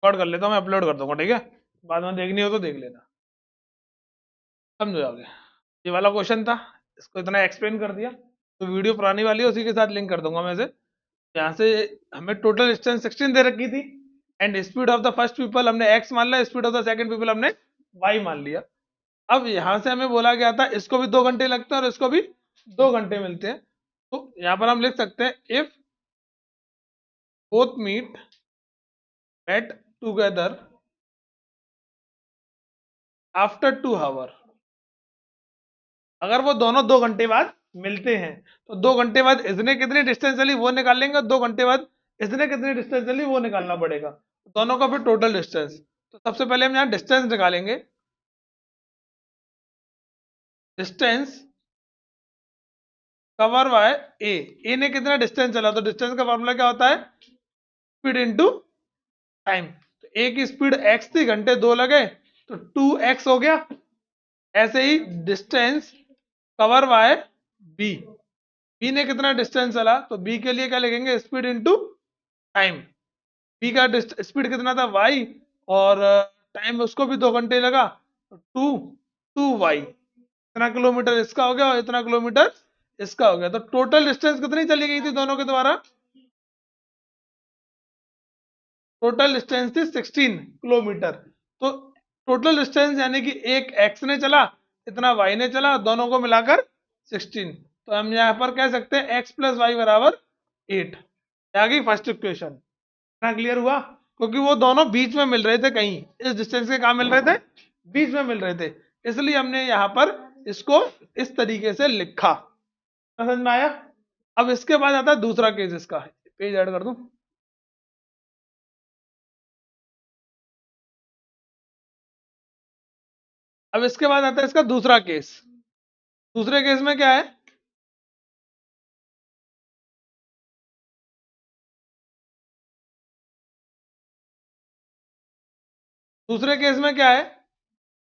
Record कर लेता हूँ, मैं अपलोड कर दूंगा, ठीक है, बाद में देखनी हो तो देख लेना, समझ जाओगे। ये वाला क्वेश्चन था, इसको इतना एक्सप्लेन कर दिया, तो वीडियो पुरानी वाली है उसी के साथ लिंक कर दूंगा मैं से। यहाँ से हमें टोटल डिस्टेंस 16 दे रखी थी, and speed of the first people हमने x मान लिया, speed of the second people हमने y मान लिया। अब यहाँ से हमें बोला गया था इसको भी 2 घंटे लगते हैं और इसको भी 2 घंटे मिलते हैं, तो यहाँ पर हम लिख सकते हैं if both meet met together after 2 hour, अगर वो दोनों 2 घंटे बाद मिलते हैं, तो 2 घंटे बाद इसने कितनी डिस्टेंस चली वो निकाल लेंगे, 2 घंटे बाद इसने कितनी डिस्टेंस चली वो निकालना पड़ेगा, दोनों का फिर टोटल डिस्टेंस। तो सबसे पहले हम यहाँ डिस्टेंस निकालेंगे, डिस्टेंस कवर बाय ए ने कितना डिस्टेंस चला, तो डिस्टेंस का फॉर्मूला क्या होता है, स्पीड इनटू टाइम। तो ए की स्पीड x थी, घंटे 2 लगे, तो 2x हो गया। ऐसे ही distance cover by B, B ने कितना डिस्टेंस चला, तो बी के लिए क्या लिखेंगे, स्पीड इनटू टाइम। बी का स्पीड कितना था y, और टाइम उसको भी 2 घंटे लगा, तो 2y, इतना किलोमीटर इसका हो गया और इतना किलोमीटर इसका हो गया। तो टोटल डिस्टेंस कितनी चली गई थी दोनों के द्वारा, टोटल डिस्टेंस थी 16 किलोमीटर। तो टोटल डिस्टेंस यानी कि एक x ने चला, इतना y ने चला, दोनों को मिलाकर 16। तो हम यहाँ पर कह सकते हैं x प्लस वाई बराबर 8। आ गई फर्स्ट इक्वेशन। इतना क्लियर हुआ, क्योंकि वो दोनों बीच में मिल रहे थे, कहीं इस डिस्टेंस के कहाँ मिल रहे थे, बीच में मिल रहे थे, इसलिए हमने यहाँ पर इसको इस तरीके से लिखा। समझ में आया। अब इसके बाद आता है दूसरा केस, इसका पेज ऐड कर दूं। अब इसके बाद आता है इसका दूसरा केस। दूसरे केस में क्या है, दूसरे केस में क्या है,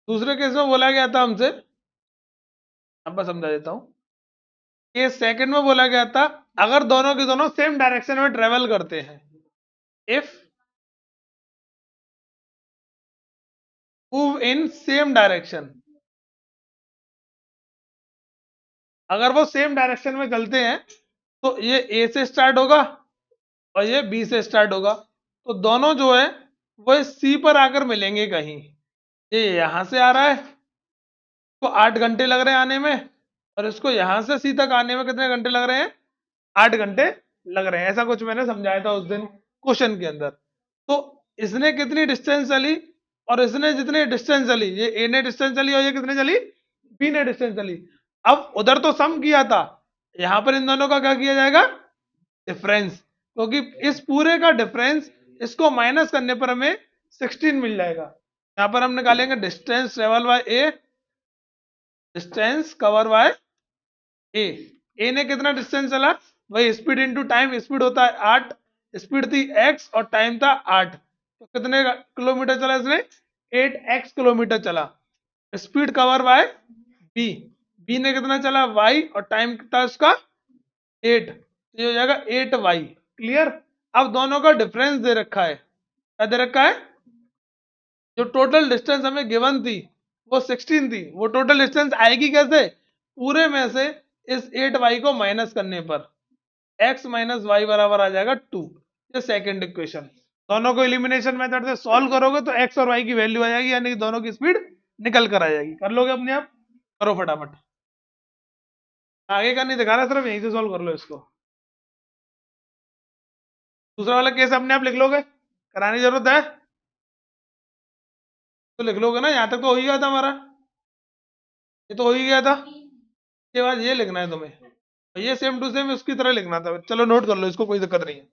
दूसरे केस में बोला गया था हमसे, अब मैं समझा देता हूं। केस सेकंड में बोला गया था अगर दोनों के दोनों सेम डायरेक्शन में ट्रेवल करते हैं, if move in same direction, अगर वो सेम डायरेक्शन में चलते हैं, तो ये ए से स्टार्ट होगा और ये बी से स्टार्ट होगा, तो दोनों जो है वो सी पर आकर मिलेंगे कहीं। ये यहां से आ रहा है, तो 8 घंटे लग रहे हैं आने में, और इसको यहां से सी तक आने में कितने घंटे लग रहे हैं, 8 घंटे लग रहे हैं। ऐसा कुछ मैंने समझाया था उस दिन क्वेश्चन के अंदर। तो इसने कितनी डिस्टेंस चली और इसने जितनी डिस्टेंस चली, ये ए ने डिस्टेंस चली और ये कितनी चली, बी ने डिस्टेंस चली। अब उधर तो सम किया था, यहां पर इन दोनों का क्या किया जाएगा, डिफरेंस, क्योंकि इस पूरे का डिफरेंस इसको माइनस करने पर हमें 16 मिल जाएगा। यहां पर हम निकालेंगे distance travel by A, distance cover by A. A ने कितना डिस्टेंस चला, वही स्पीड इनटू टाइम, स्पीड होता है 8, स्पीड थी x और टाइम था 8, तो कितने किलोमीटर चला इसने, 8x किलोमीटर चला। Speed cover by B, B ने कितना चला y और टाइम था उसका 8, तो ये हो जाएगा 8y। क्लियर। अब दोनों का डिफरेंस दे रखा है, क्या दे रखा है, जो टोटल डिस्टेंस हमें गिवन थी वो 16 थी, वो टोटल डिस्टेंस आएगी कैसे, पूरे में से इस 8y को माइनस करने पर x माइनस वाई बराबर आ जाएगा 2। ये सेकंड इक्वेशन। दोनों को एलिमिनेशन मेथड से सॉल्व करोगे तो x और y की वैल्यू आ जाएगी, यानी कि दोनों की स्पीड निकल कर आ जाएगी। कर लोगे अपने आप, करो फटाफट, आगे का नहीं दिखा रहा, सिर्फ यहीं से सॉल्व कर लो इसको। दूसरा वाला केस अपने आप लिख लोगे, कराने की जरूरत है तो लिख लोगे ना, यहां तक तो हो ही गया था हमारा, ये तो हो ही गया था। इसके बाद ये लिखना है तुम्हें, ये सेम टू सेम उसकी तरह लिखना था। चलो नोट कर लो इसको, कोई दिक्कत नहीं है।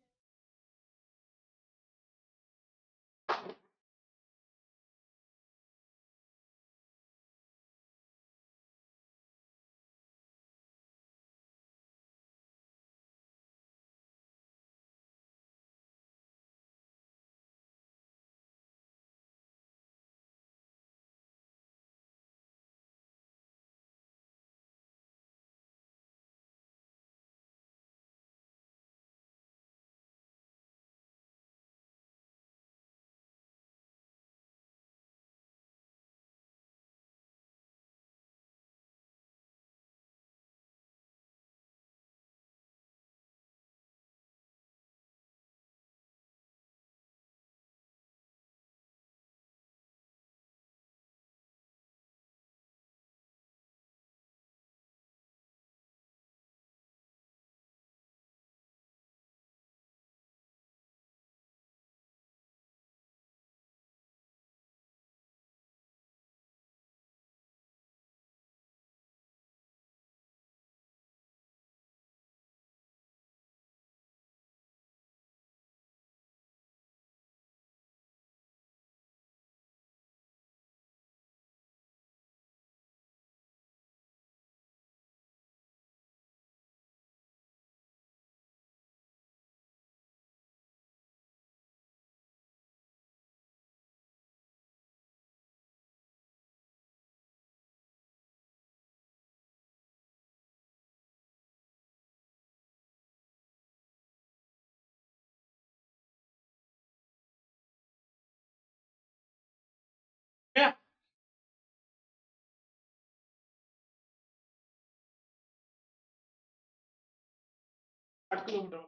8 किलोमीटर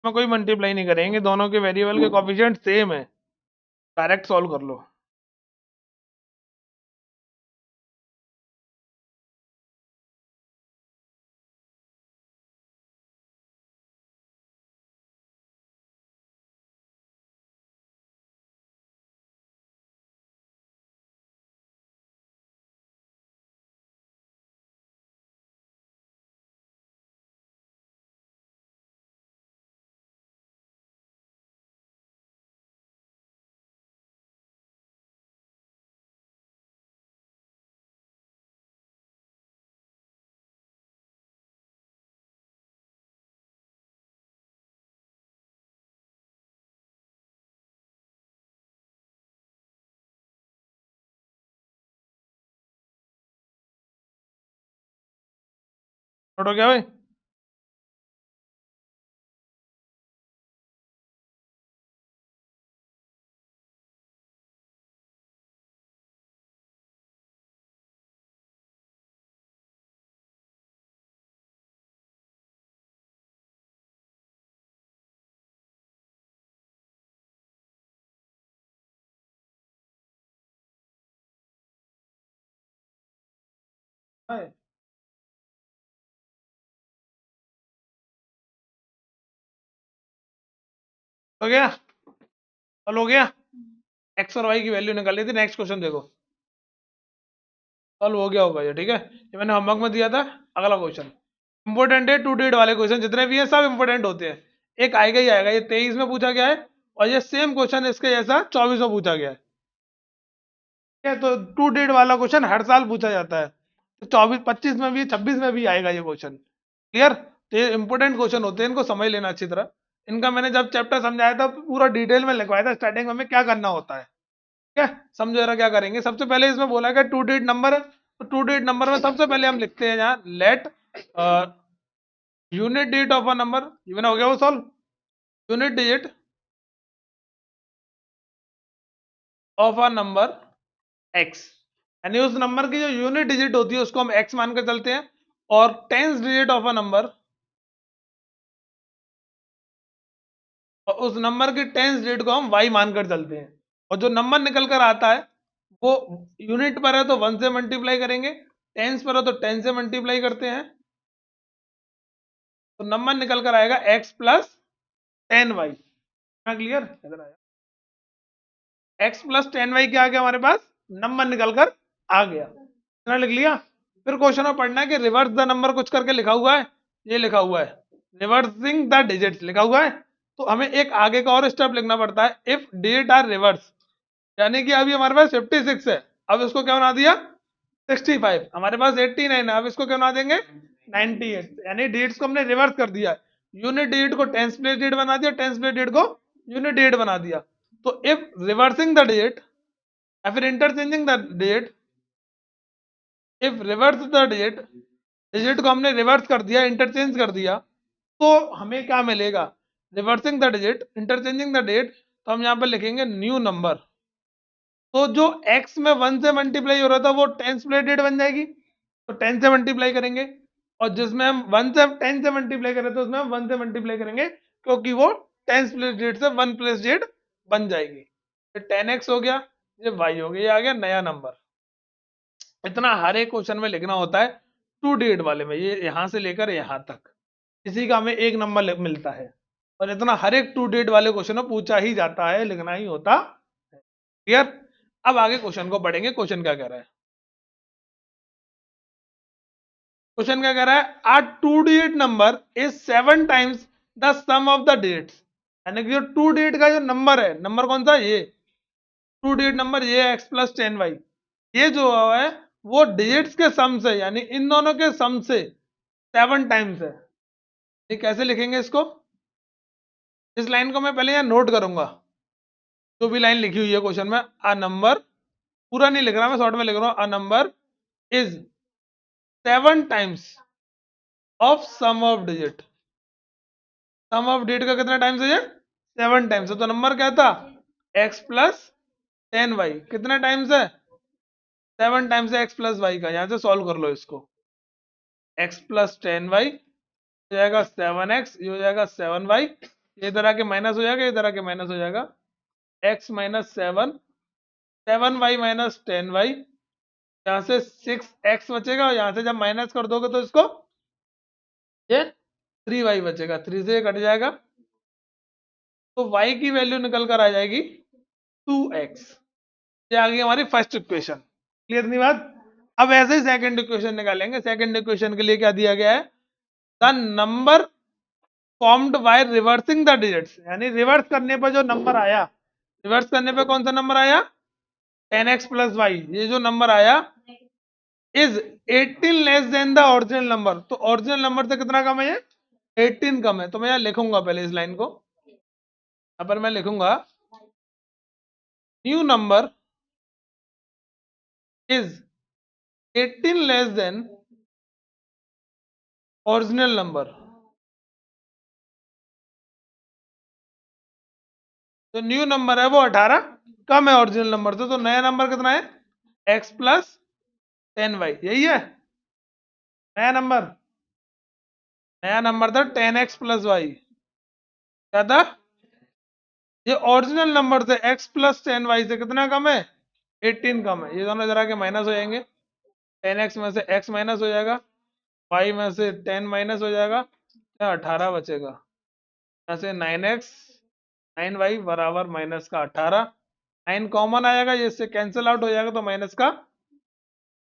में कोई मल्टीप्लाई नहीं करेंगे, दोनों के वेरिएबल के कोफिशिएंट सेम है, डायरेक्ट सॉल्व कर लो। नोट हो गया भाई? हाँ, हो गया? सॉल्व हो गया? एक्स और वाई की वैल्यू निकाल ली थी। नेक्स्ट क्वेश्चन देखो, सॉल्व हो गया होगा ये, ठीक है? ये मैंने होमवर्क में दिया था। अगला क्वेश्चन इंपोर्टेंट है, टू डेट वाले क्वेश्चन जितने भी हैं सब इंपोर्टेंट होते हैं। एक आएगा ही आएगा, ये 23 में पूछा गया है, और ये सेम क्वेश्चन इसके जैसा 24 में पूछा गया है। ठीक है, तो टू डेट वाला क्वेश्चन हर साल पूछा जाता है, तो 24 25 में भी 26 में भी आएगा ये क्वेश्चन। क्लियर? तो ये इंपोर्टेंट क्वेश्चन होते हैं, इनको समझ लेना अच्छी तरह। इनका मैंने जब चैप्टर समझाया था पूरा डिटेल में लिखवाया था स्टार्टिंग में हमें क्या करना होता है। ठीक है, समझो जरा क्या करेंगे। सबसे पहले इसमें बोला गया टू डिजिट नंबर है, तो टू डिजिट नंबर में सबसे पहले हम लिखते हैं यहाँ let unit digit of a number. Even हो गया वो solve. Unit digit of a number X, यानी उस नंबर की जो यूनिट डिजिट होती है उसको हम एक्स मानकर चलते हैं, और tens digit of a number, और उस नंबर की टेंस डिजिट को हम वाई मानकर चलते हैं। और जो नंबर निकल कर आता है वो यूनिट पर है तो 1 से मल्टीप्लाई करेंगे, टेंस पर है तो 10 से मल्टीप्लाई करते हैं, तो नंबर निकल कर आएगा x प्लस 10y। क्लियर? इधर आया, x प्लस 10y क्या आ गया हमारे पास? नंबर निकल कर आ गया। इतना लिख लिया। फिर क्वेश्चन में पढ़ना है कि रिवर्स द नंबर कुछ करके लिखा हुआ है, ये लिखा हुआ है रिवर्सिंग द डिजिट्स लिखा हुआ है। तो हमें एक आगे का और स्टेप लिखना पड़ता है, इफ डिजिट आर रिवर्स, यानी कि अभी हमारे पास 56 है, अब इसको क्या बना दिया 65, हमारे पास 89 है, अब इसको क्या बना देंगे 98, यानी डिजिट्स को हमने रिवर्स कर दिया। यूनिट डिजिट को टेंस प्लेस डिजिट बना दिया, टेंस प्लेस डिजिट को यूनिट डिजिट बना दिया। तो इफ रिवर्सिंग द डिजिट या फिर interchanging the digit, if reverse the digit, digit को हमने रिवर्स कर दिया, इंटरचेंज कर दिया, तो हमें क्या मिलेगा? Reversing the digit, interchanging the digit, तो हम यहाँ पर लिखेंगे न्यू नंबर। तो जो x में 1 से मल्टीप्लाई हो रहा था वो टेंस प्लेस डिजिट बन जाएगी, तो 10 से मल्टीप्लाई करेंगे। और जिसमें हम 1 से 10 से मल्टीप्लाई करें तो उसमें हम 1 से मल्टीप्लाई करेंगे, क्योंकि वो टेंस प्लेस डिजिट से 1 प्लेस डिजिट बन जाएगी। ये 10x हो गया, ये y हो गया, ये आ गया नया नंबर। इतना हर एक क्वेश्चन में लिखना होता है, टू डिजिट वाले में ये यहां से लेकर यहां तक, इसी का हमें एक नंबर मिलता है। और इतना हर एक टू डिजिट वाले क्वेश्चन में पूछा ही जाता है, लिखना ही होता है। क्लियर? अब आगे क्वेश्चन को पढ़ेंगे, क्वेश्चन क्या कह रहा है। क्वेश्चन क्या कह रहा है? A two digit number is 7 times the sum of the digits, यानी कि जो टू डिजिट का जो नंबर है, नंबर कौन सा? ये टू डिजिट नंबर, ये x प्लस 10y, ये जो है वो डिजिट्स के सम से, यानी इन दोनों के सम से 7 टाइम्स है। ये कैसे लिखेंगे इसको? इस लाइन को मैं पहले यहाँ नोट करूंगा, जो भी लाइन लिखी हुई है क्वेश्चन में। अ नंबर, पूरा नहीं लिख रहा मैं, शॉर्ट में लिख रहा हूं, a number is 7 times of sum of digit. Sum of digit का कितना टाइम्स है? ये 7 टाइम्स है। तो नंबर क्या था? x प्लस 10y कितना टाइम्स है? 7 टाइम्स है एक्स प्लस वाई का। यहाँ से सॉल्व कर लो इसको। एक्स प्लस 10y हो जाएगा 7x, ये हो जाएगा 7y, ये इधर आके माइनस हो जाएगा, इधर आके माइनस हो जाएगा। x minus 7, 7y minus 10y, यहाँ से 6x बचेगा, और यहाँ से जब माइनस कर दोगे तो इसको ये 3y बचेगा, 3 से ये कट जाएगा, तो y की वैल्यू निकल कर आ जाएगी 2x। ये आ गई हमारी फर्स्ट इक्वेशन। क्लियर नहीं बात? अब ऐसे ही सेकंड इक्वेशन निकालेंगे। सेकंड इक्वेशन के लिए क्या दिया गया है? The number formed by reversing the digits, यानी रिवर्स करने पर जो नंबर आया, रिवर्स करने पे कौन सा नंबर आया? 10x प्लस वाई, ये जो नंबर आया is 18 less than the original number. तो ओरिजिनल नंबर से कितना कम है ये? 18 कम है। तो मैं यहाँ लिखूंगा पहले इस लाइन को, यहाँ पर मैं लिखूंगा new number is 18 less than original number. जो न्यू नंबर है वो 18 कम है ओरिजिनल नंबर से, तो नया नंबर कितना है? x प्लस 10y, यही है नया नंबर। नया नंबर था 10x प्लस वाई। क्या था? ये ओरिजिनल नंबर से x प्लस 10y से कितना कम है? 18 कम है। ये दोनों इधर आके माइनस हो जाएंगे, 10x में से x माइनस हो जाएगा, y में से 10 माइनस हो जाएगा, क्या 18 बचेगा। यहाँ से 9x 9y बराबर माइनस का 18, 9 कॉमन आएगा, ये इससे कैंसिल आउट हो जाएगा, तो माइनस का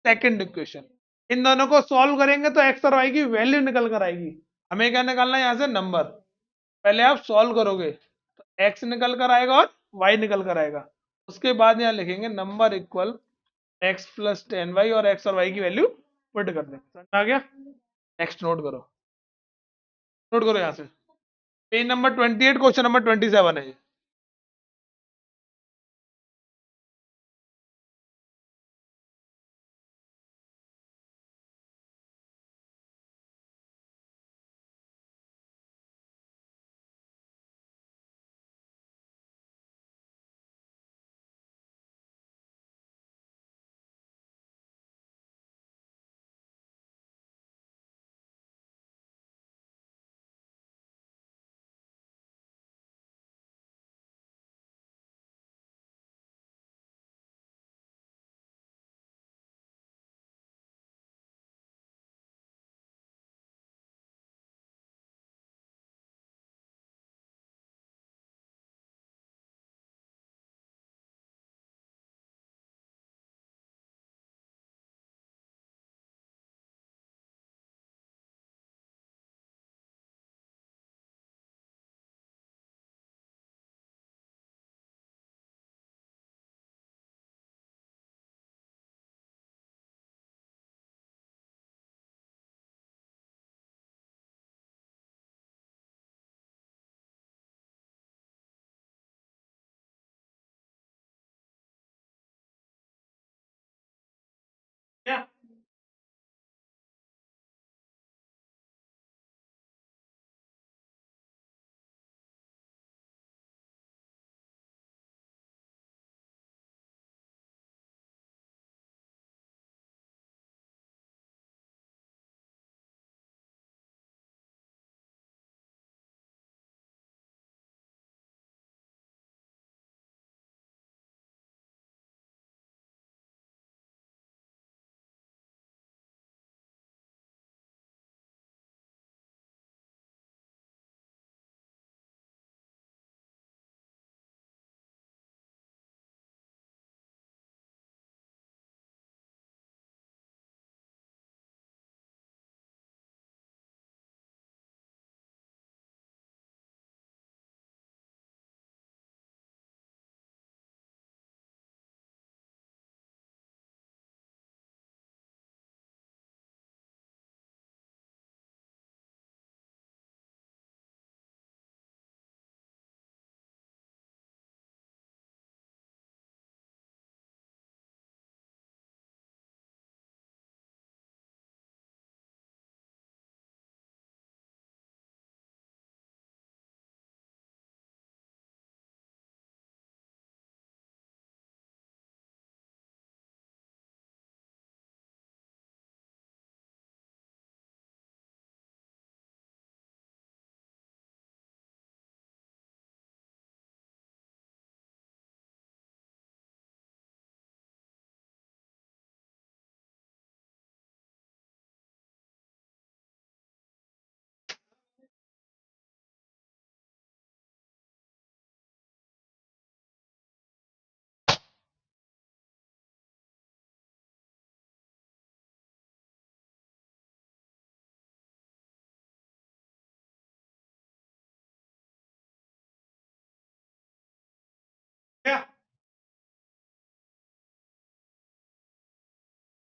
सेकंड इक्वेशन। इन दोनों को सॉल्व करेंगे तो एक्स और वाई की वैल्यू निकल कर आएगी। हमें क्या निकालना है? यहाँ से नंबर। पहले आप सॉल्व करोगे तो एक्स निकल कर आएगा और वाई निकल कर आएगा, उसके बाद यहाँ लिखेंगे number equal x plus 10y, और एक्स और वाई की वैल्यू पुट कर देंगे। समझ में आ गया? नेक्स्ट नोट करो, नोट करो यहाँ से। पेज नंबर 28, क्वेश्चन नंबर 27 है ये।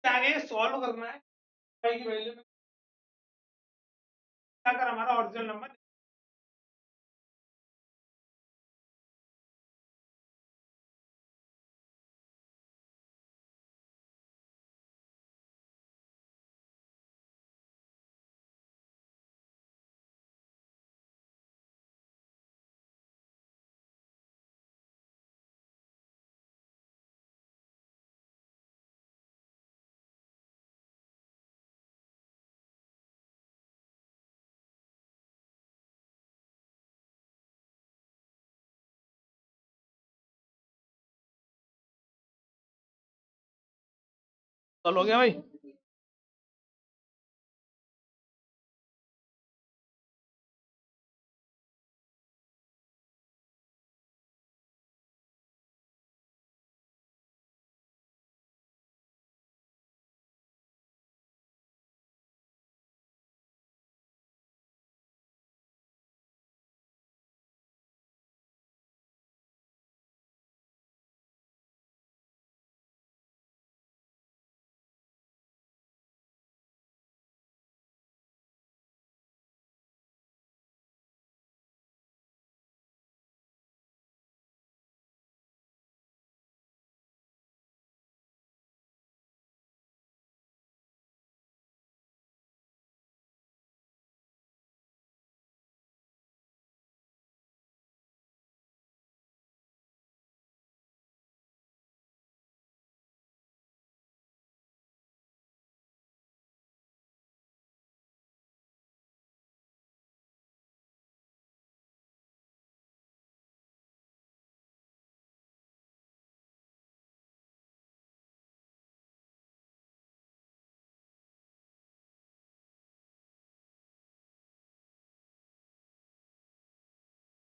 आगे सॉल्व करना है की वैल्यू में क्या कर हमारा ओरिजिनल नंबर। सॉल्व हो गया भाई।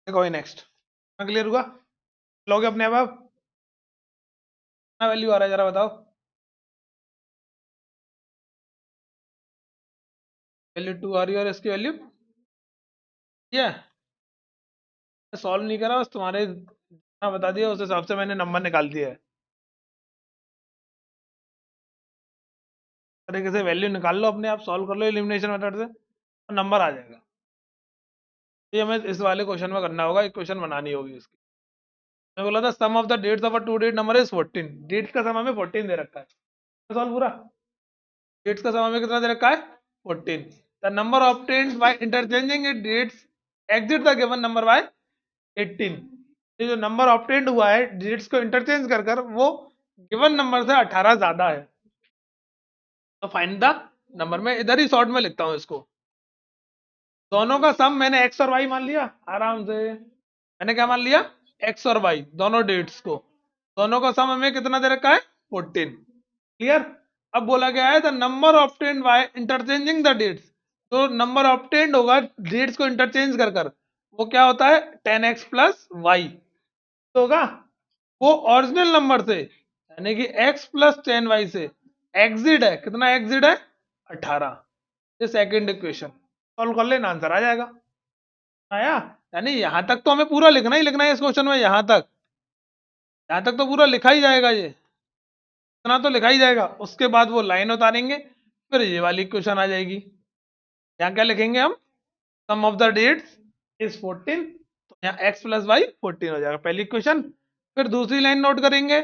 देखो नेक्स्ट क्लियर हुआ। लोगे अपने आप कितना वैल्यू आ रहा है जरा बताओ। वैल्यू 2 आ रही है और इसकी वैल्यू ये सॉल्व नहीं करा, बस तुम्हारे जितना बता दिया उस हिसाब से मैंने नंबर निकाल दिया है। तरीके से वैल्यू निकाल लो अपने आप, सॉल्व कर लो एलिमिनेशन मेथड से और नंबर आ जाएगा। ये हमें इस वाले क्वेश्चन में करना होगा, एक क्वेश्चन बनानी होगी इसकी। मैं बोला था sum of the digits of a two डेट नंबर इज 14। डेट्स का सम हमें 14 दे रखा है, सॉल्व पूरा। डेट्स का सम हमें कितना दे रखा है 14। The number obtained by interchanging its digits exceeds the given number by 18। ये जो नंबर ऑब्टेन्ड हुआ है डेट्स को इंटरचेंज कर कर वो गिवन नंबर से 18 ज्यादा है, तो फाइंड द नंबर। में इधर ही शॉर्ट में लिखता हूँ इसको। दोनों का सम मैंने एक्स और वाई मान लिया आराम से। मैंने क्या मान लिया एक्स और वाई दोनों डेट्स को। दोनों का सम हमें कितना दे रखा है 14। क्लियर। अब बोला गया है the number obtained by interchanging the digits. तो नंबर ऑब्टेन्ड होगा डेट्स को इंटरचेंज कर कर, वो क्या होता है 10x प्लस वाई होगा। वो ओरिजिनल नंबर से यानी कि x प्लस 10y से एग्जिट है, कितना एग्जिट है 18। ये सेकंड इक्वेशन सॉल्व कर लेना आंसर आ जाएगा। आया। यानी यहां तक तो हमें पूरा लिखना ही लिखना है इस क्वेश्चन में, यहां तक तो पूरा लिखा ही जाएगा, ये इतना तो लिखा ही जाएगा। उसके बाद वो लाइन उतारेंगे, फिर ये वाली इक्वेशन आ जाएगी। यहाँ क्या लिखेंगे हम सम ऑफ द डेट्स इज 14, तो यहाँ x प्लस वाई 14 हो जाएगा पहली इक्वेशन। फिर दूसरी लाइन नोट करेंगे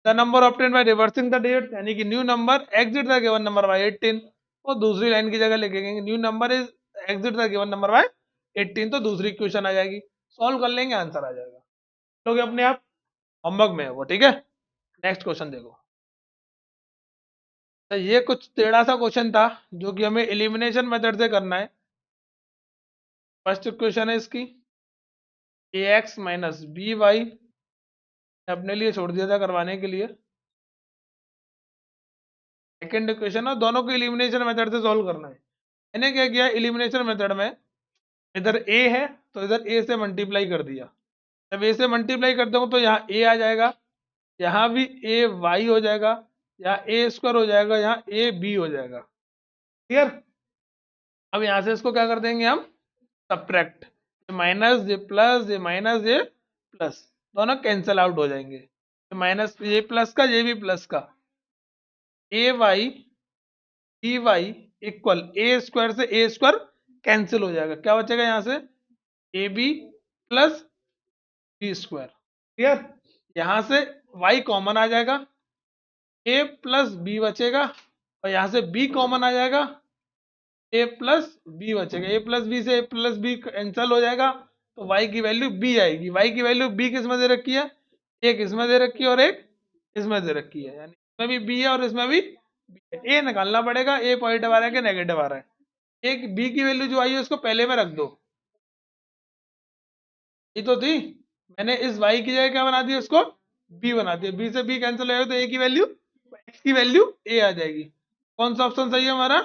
the number obtained by reversing the digits यानी कि new number exceeds the given number by 18। और दूसरी लाइन की जगह लिखेंगे new number is exceeds the given number by 18, तो दूसरी इक्वेशन आ जाएगी। सॉल्व कर लेंगे आंसर आ जाएगा। लोग अपने आप होमवर्क में है वो, ठीक है। नेक्स्ट क्वेश्चन देखो। तो ये कुछ टेढ़ा सा क्वेश्चन था जो कि हमें एलिमिनेशन मेथड से करना है। फर्स्ट इक्वेशन है इसकी ए एक्स माइनस बी वाई, अपने लिए छोड़ दिया था करवाने के लिए। सेकेंड इक्वेशन है, दोनों को एलिमिनेशन मेथड से सॉल्व करना है। मैंने क्या किया एलिमिनेशन मेथड में, इधर ए है तो इधर ए से मल्टीप्लाई कर दिया। जब ए से मल्टीप्लाई करता हूँ तो यहाँ ए आ जाएगा, यहाँ भी ए वाई हो जाएगा, यहाँ ए स्क्वायर हो जाएगा, यहाँ ए बी हो जाएगा। क्लियर। अब यहाँ से इसको क्या कर देंगे हम सब्ट्रैक्ट, माइनस ये प्लस ये माइनस ये प्लस, दोनों कैंसिल आउट हो जाएंगे। माइनस ये प्लस का ये भी प्लस का, ए वाई बी वाई इक्वल ए स्क्वायर से ए स्क्वायर कैंसिल हो जाएगा, क्या बचेगा यहाँ से A B plus B square. Clear? यहाँ से वाई कॉमन आ जाएगा, ए प्लस बी बचेगा, और यहाँ से बी कॉमन आ जाएगा, ए प्लस बी बचेगा, ए प्लस बी से ए प्लस बी कैंसिल हो जाएगा, तो y की वैल्यू b आएगी। y की वैल्यू b किस में दे रखी है, एक इसमें दे रखी है और एक इसमें दे रखी है, यानी इसमें भी b है और इसमें भी b है। a निकालना पड़ेगा, a पॉजिटिव आ रहा है कि नेगेटिव आ रहा है। एक b की वैल्यू जो आई है उसको पहले में रख दो, ये तो थी, मैंने इस y की जगह क्या बना दिया, इसको b बना दिया, b से b कैंसिल हो जाएगा तो a की वैल्यू x की वैल्यू a आ जाएगी। कौन सा ऑप्शन सही है हमारा,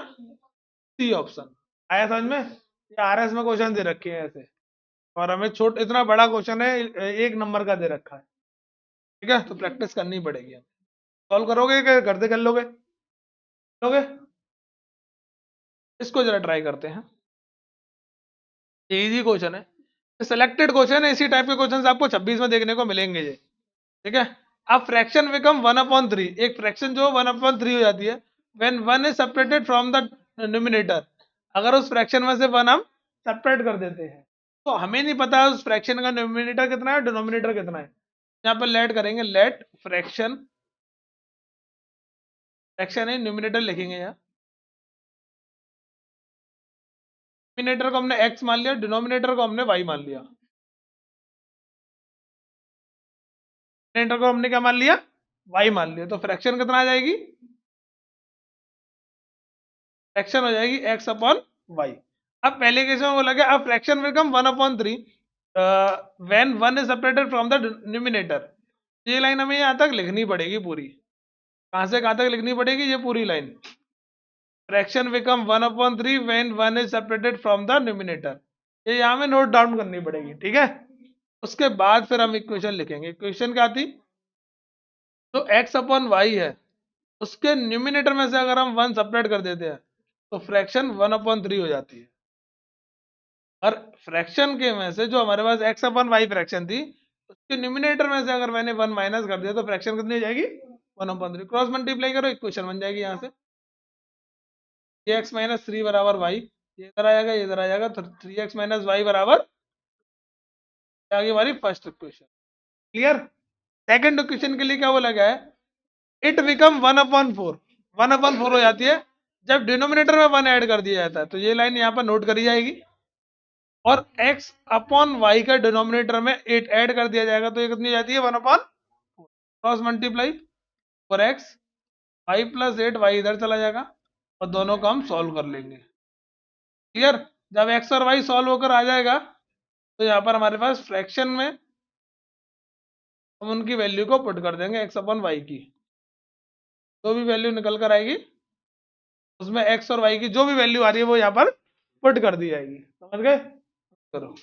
सी ऑप्शन। आया समझ में? ये आरएस में क्वेश्चन दे रखे हैं ऐसे, और हमें छोट इतना बड़ा क्वेश्चन है, एक नंबर का दे रखा है। ठीक है, तो प्रैक्टिस करनी पड़ेगी। सॉल्व करोगे कि घर से कर लोगे? लोगे? इसको जरा ट्राई करते हैं, इजी क्वेश्चन है, सिलेक्टेड क्वेश्चन है, इसी टाइप के क्वेश्चन आपको 26 में देखने को मिलेंगे ये। ठीक है, अब फ्रैक्शन बिकम 1/3, एक फ्रैक्शन जो 1/3 हो जाती है when one is separated from the numerator, अगर उस फ्रैक्शन में से वन हम सेपरेट कर देते हैं, तो हमें नहीं पता उस फ्रैक्शन का न्यूमिनेटर कितना है डिनोमिनेटर कितना है। यहाँ पर लेट करेंगे, लेट फ्रैक्शन, फ्रैक्शन है न्यूमिनेटर लिखेंगे यहाँ, न्यूमिनेटर को हमने x मान लिया, डिनोमिनेटर को हमने y मान लिया, डिनोमिनेटर को हमने क्या मान लिया, y मान लिया, तो फ्रैक्शन कितना आ जाएगी, फ्रैक्शन हो जाएगी x अपॉन वाई। अब पहले केस में बोला गया अब fraction will come 1/3 when one is separated from the numerator. ये लाइन हमें यहाँ तक लिखनी पड़ेगी पूरी, कहाँ से कहाँ तक लिखनी पड़ेगी, ये पूरी line, fraction become 1/3 when one is separated from the numerator, ये यहाँ में नोट डाउन करनी पड़ेगी। ठीक है, उसके बाद फिर हम इक्वेशन लिखेंगे। इक्वेशन क्या थी, जो x अपॉन वाई है उसके न्यूमिनेटर में से अगर हम वन सेपरेट कर देते हैं तो फ्रैक्शन 1/3 हो जाती है, और फ्रैक्शन के में से जो हमारे पास x अपन वाई फ्रैक्शन थी उसके न्यूमिनेटर में से अगर मैंने वन माइनस कर दिया तो फ्रैक्शन कितनी हो जाएगी, 1/3। क्रॉस मल्टीप्लाई करो, इक्वेशन बन जाएगी यहाँ से, ये x माइनस थ्री बराबर वाई, ये इधर आ जाएगा, ये इधर आ जाएगा, तो 3x माइनस वाई बराबर आ गई हमारी first equation. Clear? Second equation के लिए क्या बोला गया है, इट बिकम 1/4, 1/4 हो जाती है जब डिनोमिनेटर में वन ऐड कर दिया जाता है, तो ये लाइन यहाँ पर नोट करी जाएगी, और x अपॉन वाई का डिनोमिनेटर में 8 ऐड कर दिया जाएगा, तो ये कितनी जाती है 1/4, क्रॉस मल्टीप्लाई, और x वाई प्लस 8, वाई इधर चला जाएगा, और दोनों का हम सॉल्व कर लेंगे। क्लियर? जब x और y सॉल्व होकर आ जाएगा तो यहाँ पर हमारे पास फ्रैक्शन में हम उनकी वैल्यू को पुट कर देंगे, x अपॉन वाई की जो भी वैल्यू निकल कर आएगी उसमें x और y की जो भी वैल्यू आ रही है वो यहाँ पर पुट कर दी जाएगी। समझ गए? करो।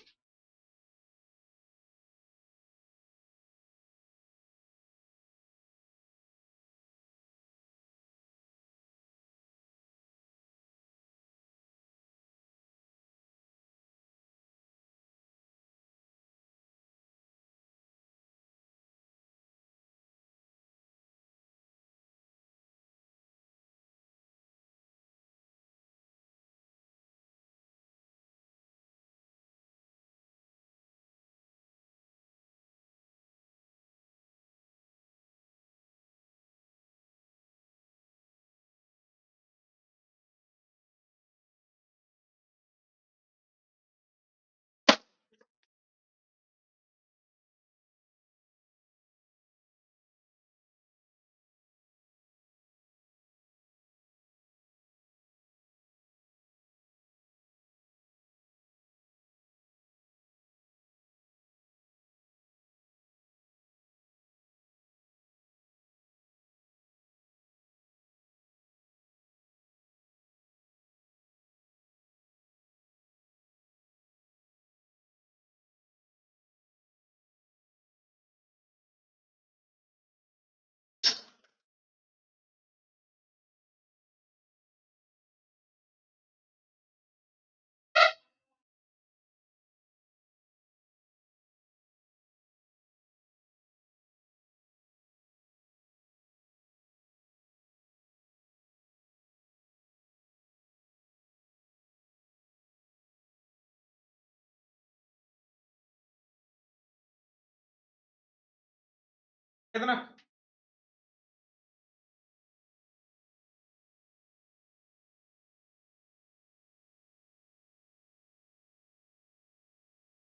कितना?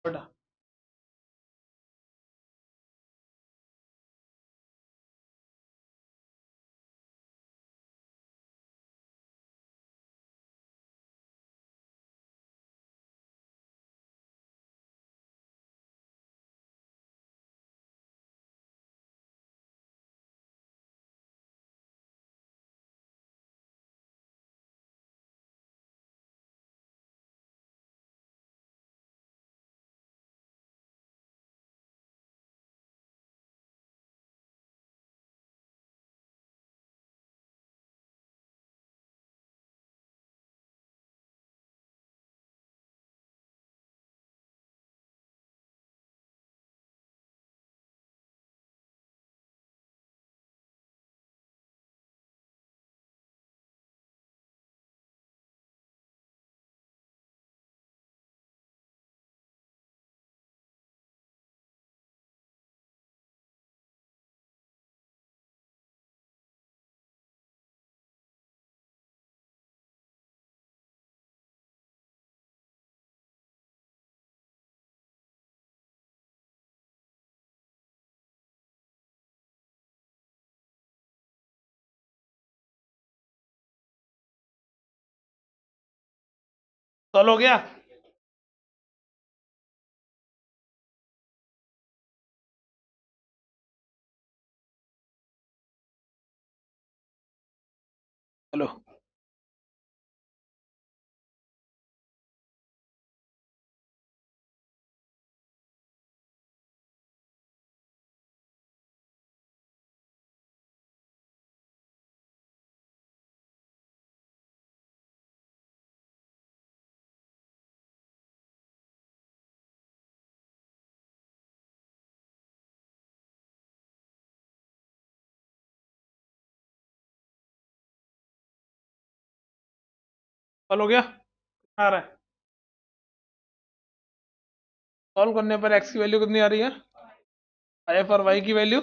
बटा। सॉल्व हो गया? चलो। सॉल्व हो गया? आ रहा है? सॉल्व करने पर एक्स की वैल्यू कितनी आ रही है? 5 और वाई की वैल्यू,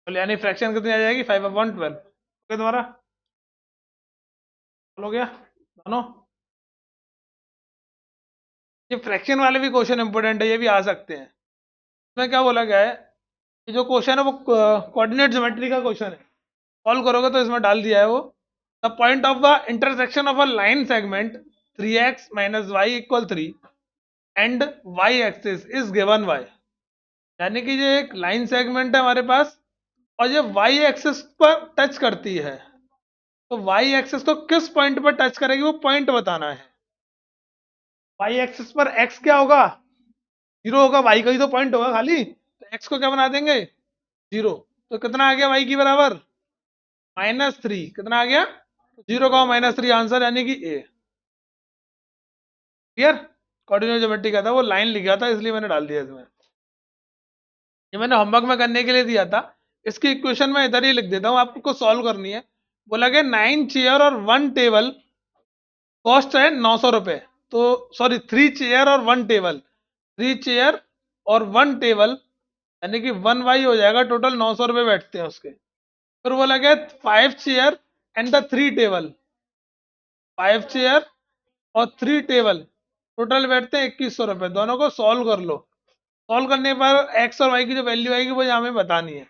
यानी फ्रैक्शन कितनी आ जाएगी? 5/12। ओके तुम्हारा? सॉल्व हो गया दोनों? ये फ्रैक्शन वाले भी क्वेश्चन इंपॉर्टेंट है, ये भी आ सकते हैं। इसमें क्या बोला गया है, ये जो क्वेश्चन है वो कोऑर्डिनेट ज्योमेट्री का क्वेश्चन है। सॉल्व करोगे तो इसमें डाल दिया है वो, the point of the intersection of a line segment 3x minus Y equal 3 and Y axis is given Y. यानी कि ये एक लाइन सेगमेंट है हमारे पास, और ये वाई एक्सिस पर टच करती है। तो वाई एक्सिस को किस पॉइंट पर टच करेगी वो पॉइंट बताना है। वाई एक्सिस पर एक्स क्या होगा? 0 होगा, वाई का ही तो पॉइंट होगा खाली, तो एक्स को क्या बना देंगे? 0। तो कितना आ गया वाई की बराबर? -3। कितना आ गया? 0 का -3 आंसर, यानी कि ए। क्लियर? कोऑर्डिनेट ज्योमेट्री का था, वो लाइन लिखा था इसलिए मैंने डाल दिया इसमें। ये मैंने होमवर्क में करने के लिए दिया था। इसकी इक्वेशन मैं इधर ही लिख देता हूँ, आपको सॉल्व करनी है। बोला गया 9 चेयर और 1 टेबल कॉस्ट है 900 रुपए। तो सॉरी, 3 चेयर और 1 टेबल, 3 चेयर और 1 टेबल, यानी कि 1 वाई हो जाएगा, टोटल 900 रुपए बैठते हैं उसके। फिर बोला गया 5 chair and the 3 table, 5 chair और 3 टेबल, टोटल बैठते हैं 2100 रुपए। दोनों को सॉल्व कर लो। सॉल्व करने पर एक्स और वाई की जो वैल्यू आएगी वो हमें बतानी है।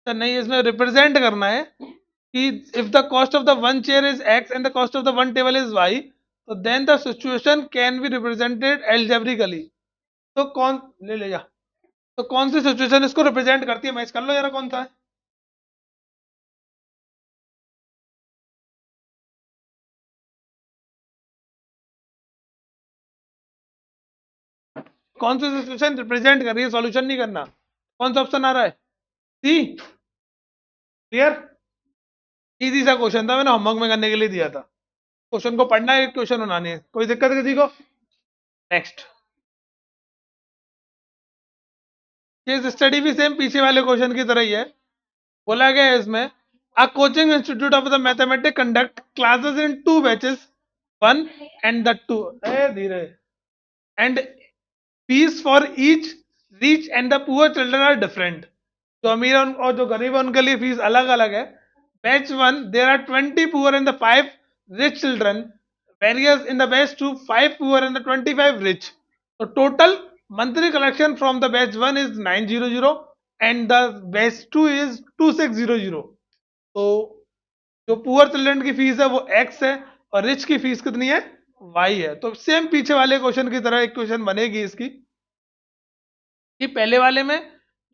तो नहीं, इसमें रिप्रेजेंट करना है कि if the cost of the one chair is X and the cost of the one table is Y, तो then the situation can be represented algebraically. तो कौन ले ले जा, तो कौन सी सिचुएशन इसको रिप्रेजेंट करती है? मैच कर लो जरा, कौन सा है? कौन सी सिचुएशन रिप्रेजेंट कर रही है? सॉल्यूशन नहीं करना। कौन सा ऑप्शन आ रहा है? सी। क्लियर? इजी सा क्वेश्चन था, मैंने होमवर्क में करने के लिए दिया था। क्वेश्चन को पढ़ना है, क्वेश्चन बनाने है, कोई दिक्कत किसी को? नेक्स्ट केस स्टडी भी सेम पीछे वाले क्वेश्चन की तरह ही है। बोला गया है इसमें, a coaching institute of the mathematics conduct classes in 2 batches, one and the two, धीरे, and fees for each rich and the poor children are different. जो अमीर है और जो गरीब है उनके लिए फीस अलग अलग है। Batch one there are 20 poor and the 5 rich children, various in the batch two 5 poor and the 25 rich. तो total monthly collection from the batch one is 900 and the batch two is 2600। तो जो poor children की fees है वो x है और rich की fees कितनी है, वाई है। तो सेम पीछे वाले क्वेश्चन की तरह एक क्वेश्चन बनेगी इसकी कि पहले वाले में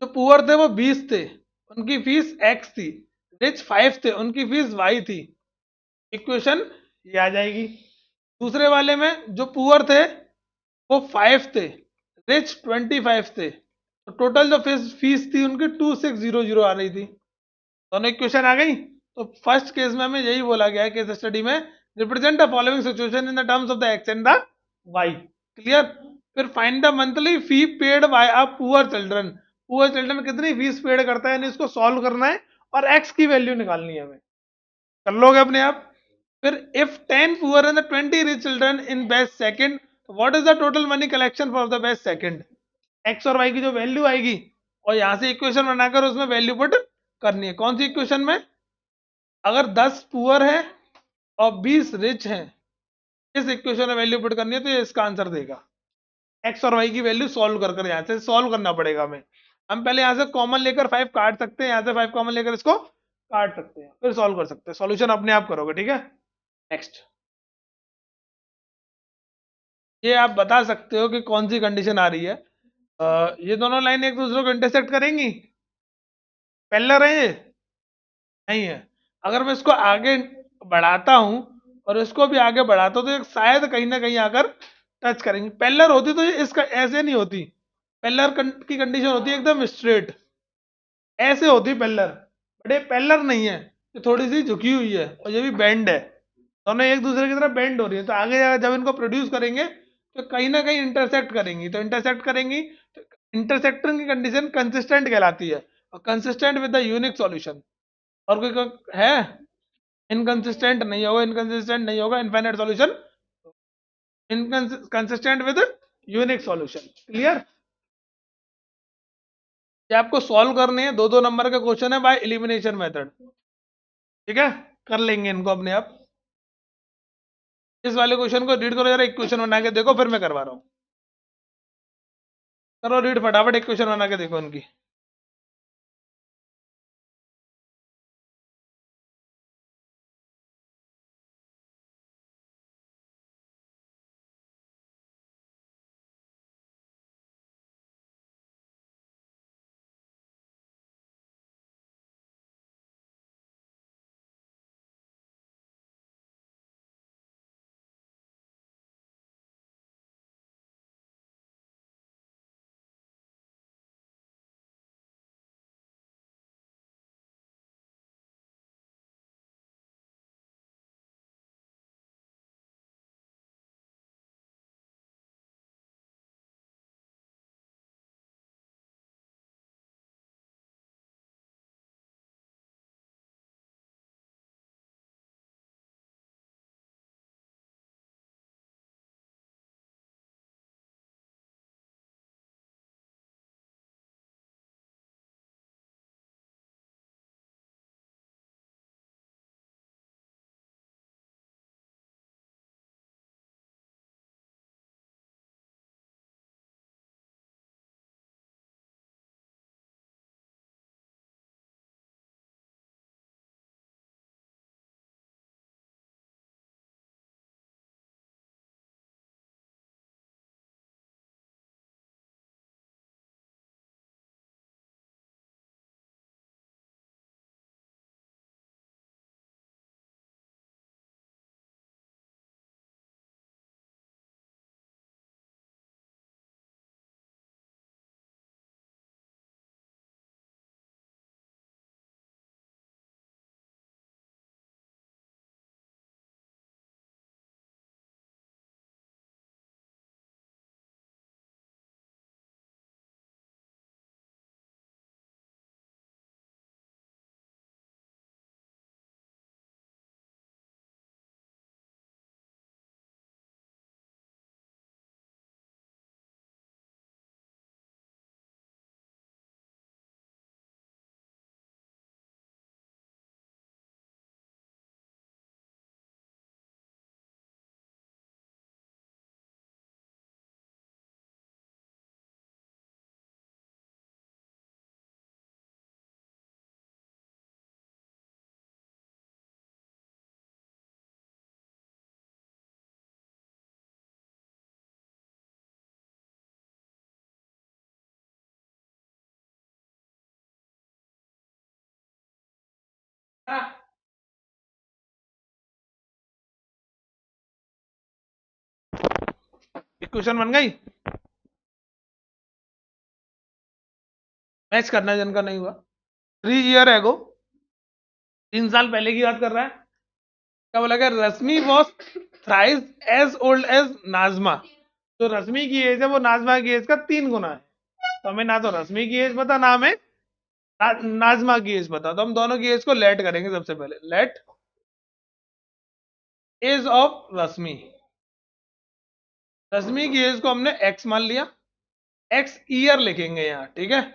जो पुअर थे वो 20 थे, उनकी फीस एक्स थी, रिच 5 थे, उनकी फीस वाई थी। इक्वेशन ये आ जाएगी। दूसरे वाले में जो पुअर थे वो 5 थे, रिच 25 थे, तो टोटल जो फीस थी उनकी 2600 आ रही थी। दोनों इक्वेशन आ गई। तो फर्स्ट केस में हमें यही बोला गया है केस स्टडी में, represent the following situation in the terms of the X and the Y. Clear. फिर find the monthly fee paid by a poor children. Poor children कितनी फीस पेड करता है, यानी इसको सॉल्व करना है और एक्स की वैल्यू निकालनी है हमें। कर लोगे अपने आप। फिर if 10 poor and 20 rich children in best second, what is the total money collection for the best second. X और वाई की जो वैल्यू आएगी और यहां से इक्वेशन बनाकर उसमें वैल्यू पुट करनी है। कौन सी इक्वेशन में, अगर 10 पुअर है और 20 रिच हैं, इस इक्वेशन में वैल्यू पुट करनी है तो ये इसका आंसर देगा। एक्स और वाई की वैल्यू सॉल्व कर यहाँ से सॉल्व करना पड़ेगा हमें। हम पहले यहाँ से कॉमन लेकर 5 काट सकते हैं, यहाँ से 5 कॉमन लेकर इसको काट सकते हैं, फिर सॉल्व कर सकते हैं। सॉल्यूशन अपने आप करोगे, ठीक है। नेक्स्ट, ये आप बता सकते हो कि कौन सी कंडीशन आ रही है। ये दोनों लाइन एक दूसरे को इंटरसेक्ट करेंगी, पैरेलल है ये, नहीं है। अगर मैं इसको आगे बढ़ाता हूं और इसको भी आगे बढ़ाता हूं तो ये शायद कहीं ना कहीं आकर टच करेंगे। पैरेलल होती तो ये इसका ऐसे नहीं होती। पैरेलल की कंडीशन होती है एकदम स्ट्रेट, ऐसे होती है पैरेलल। बट ये पैरेलल नहीं है, ये थोड़ी सी झुकी हुई है और ये भी बेंड है। दोनों एक दूसरे की तरफ बेंड हो रही है, तो आगे जाकर जब इनको प्रोड्यूस करेंगे तो कहीं ना कहीं इंटरसेक्ट करेंगी। तो इंटरसेक्ट करेंगी तो इंटरसेक्टिंग की कंडीशन कंसिस्टेंट कहलाती है, और consistent with the unique solution. और कोई है, इनकंसिस्टेंट नहीं होगा, इनकंसिस्टेंट नहीं होगा, infinite solution, inconsistent with unique solution. Clear. ये आपको सॉल्व करने हैं, दो दो नंबर का क्वेश्चन है बाय एलिमिनेशन मेथड, ठीक है। कर लेंगे इनको अपने आप। इस वाले क्वेश्चन को रीड करो जरा, एक क्वेश्चन बना के देखो, फिर मैं करवा रहा हूँ। करो रीड फटाफट, एक क्वेश्चन बना के देखो इनकी। क्वेश्चन बन गई। मैच करना है जिनका नहीं हुआ। 3 ईयर एगो, 3 साल पहले की बात कर रहा है। क्या बोला गया, Rashmi was thrice as old as Najma. जो रश्मि की एज है वो नाजमा की एज का 3 गुना है। तो हमें ना तो रश्मि की एज पता, ना हमें नाजमा की एज पता। तो हम दोनों की एज को लेट करेंगे सबसे पहले। लेट एज ऑफ रश्मि, रश्मि की एज को हमने एक्स मान लिया, एक्स ईयर लिखेंगे यहाँ, ठीक है।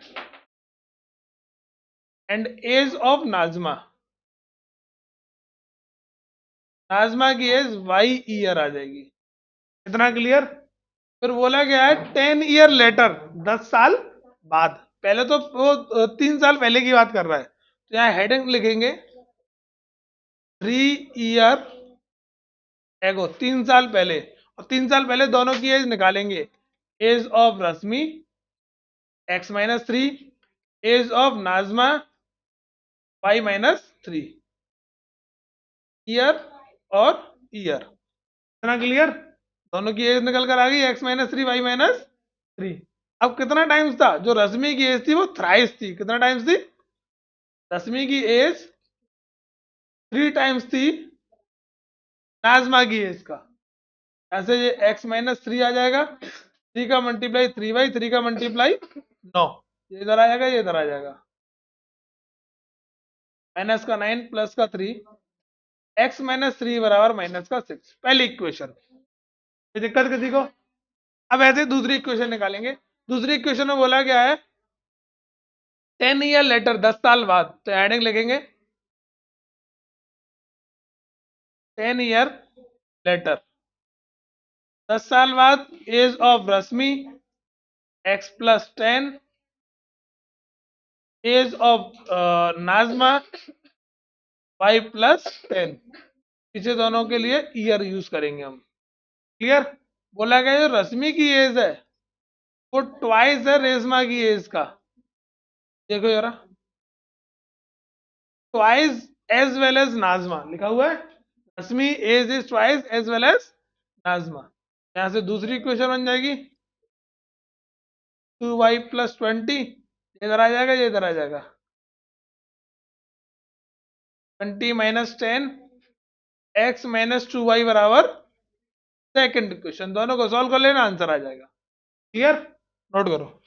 And as of Najma, Najma की एज वाई ईयर आ जाएगी। इतना क्लियर। फिर बोला गया है 10 ईयर लेटर, 10 साल बाद। पहले तो वो 3 साल पहले की बात कर रहा है, तो यहाँ हेडिंग लिखेंगे 3 ईयर एगो, 3 साल पहले। और 3 साल पहले दोनों की एज निकालेंगे। Age of Rashmi x-3, age of Najma y-3, year और ईयर। इतना क्लियर। दोनों की एज निकल कर आ गई, x-3 y-3। अब कितना टाइम्स था, जो रश्मि की एज थी वो थ्राइस थी। कितना टाइम्स थी, रश्मि की एज 3 टाइम्स थी नाजमा की एज का। ऐसे ये x-3 आ जाएगा, 3 का मल्टीप्लाई 3/3 का मल्टीप्लाई 9, ये इधर आ जाएगा, ये इधर आ जाएगा। माइनस का 9 प्लस का 3, x-3 बराबर माइनस का 6। पहली इक्वेशन, कोई दिक्कत किसी को। अब ऐसे दूसरी इक्वेशन निकालेंगे। दूसरी इक्वेशन में बोला गया है 10 ईयर लेटर, 10 साल बाद। तो एडिंग लिखेंगे 10 ईयर लेटर, 10 साल बाद। Age of Rashmi x+10, age of Najma y+10। पीछे दोनों के लिए ईयर यूज करेंगे हम। क्लियर। बोला गया जो रश्मि की एज है वो ट्वाइस है रेशमा की एज का। देखो जरा, twice as well as Najma लिखा हुआ है। Rashmi age is twice as well as Najma. यहां से दूसरी इक्वेशन बन जाएगी 2y+20, इधर आ जाएगा, ये इधर आ जाएगा। 20-10, x-2y बराबर सेकंड इक्वेशन। दोनों को सॉल्व कर लेना, आंसर आ जाएगा। क्लियर। नोट करो।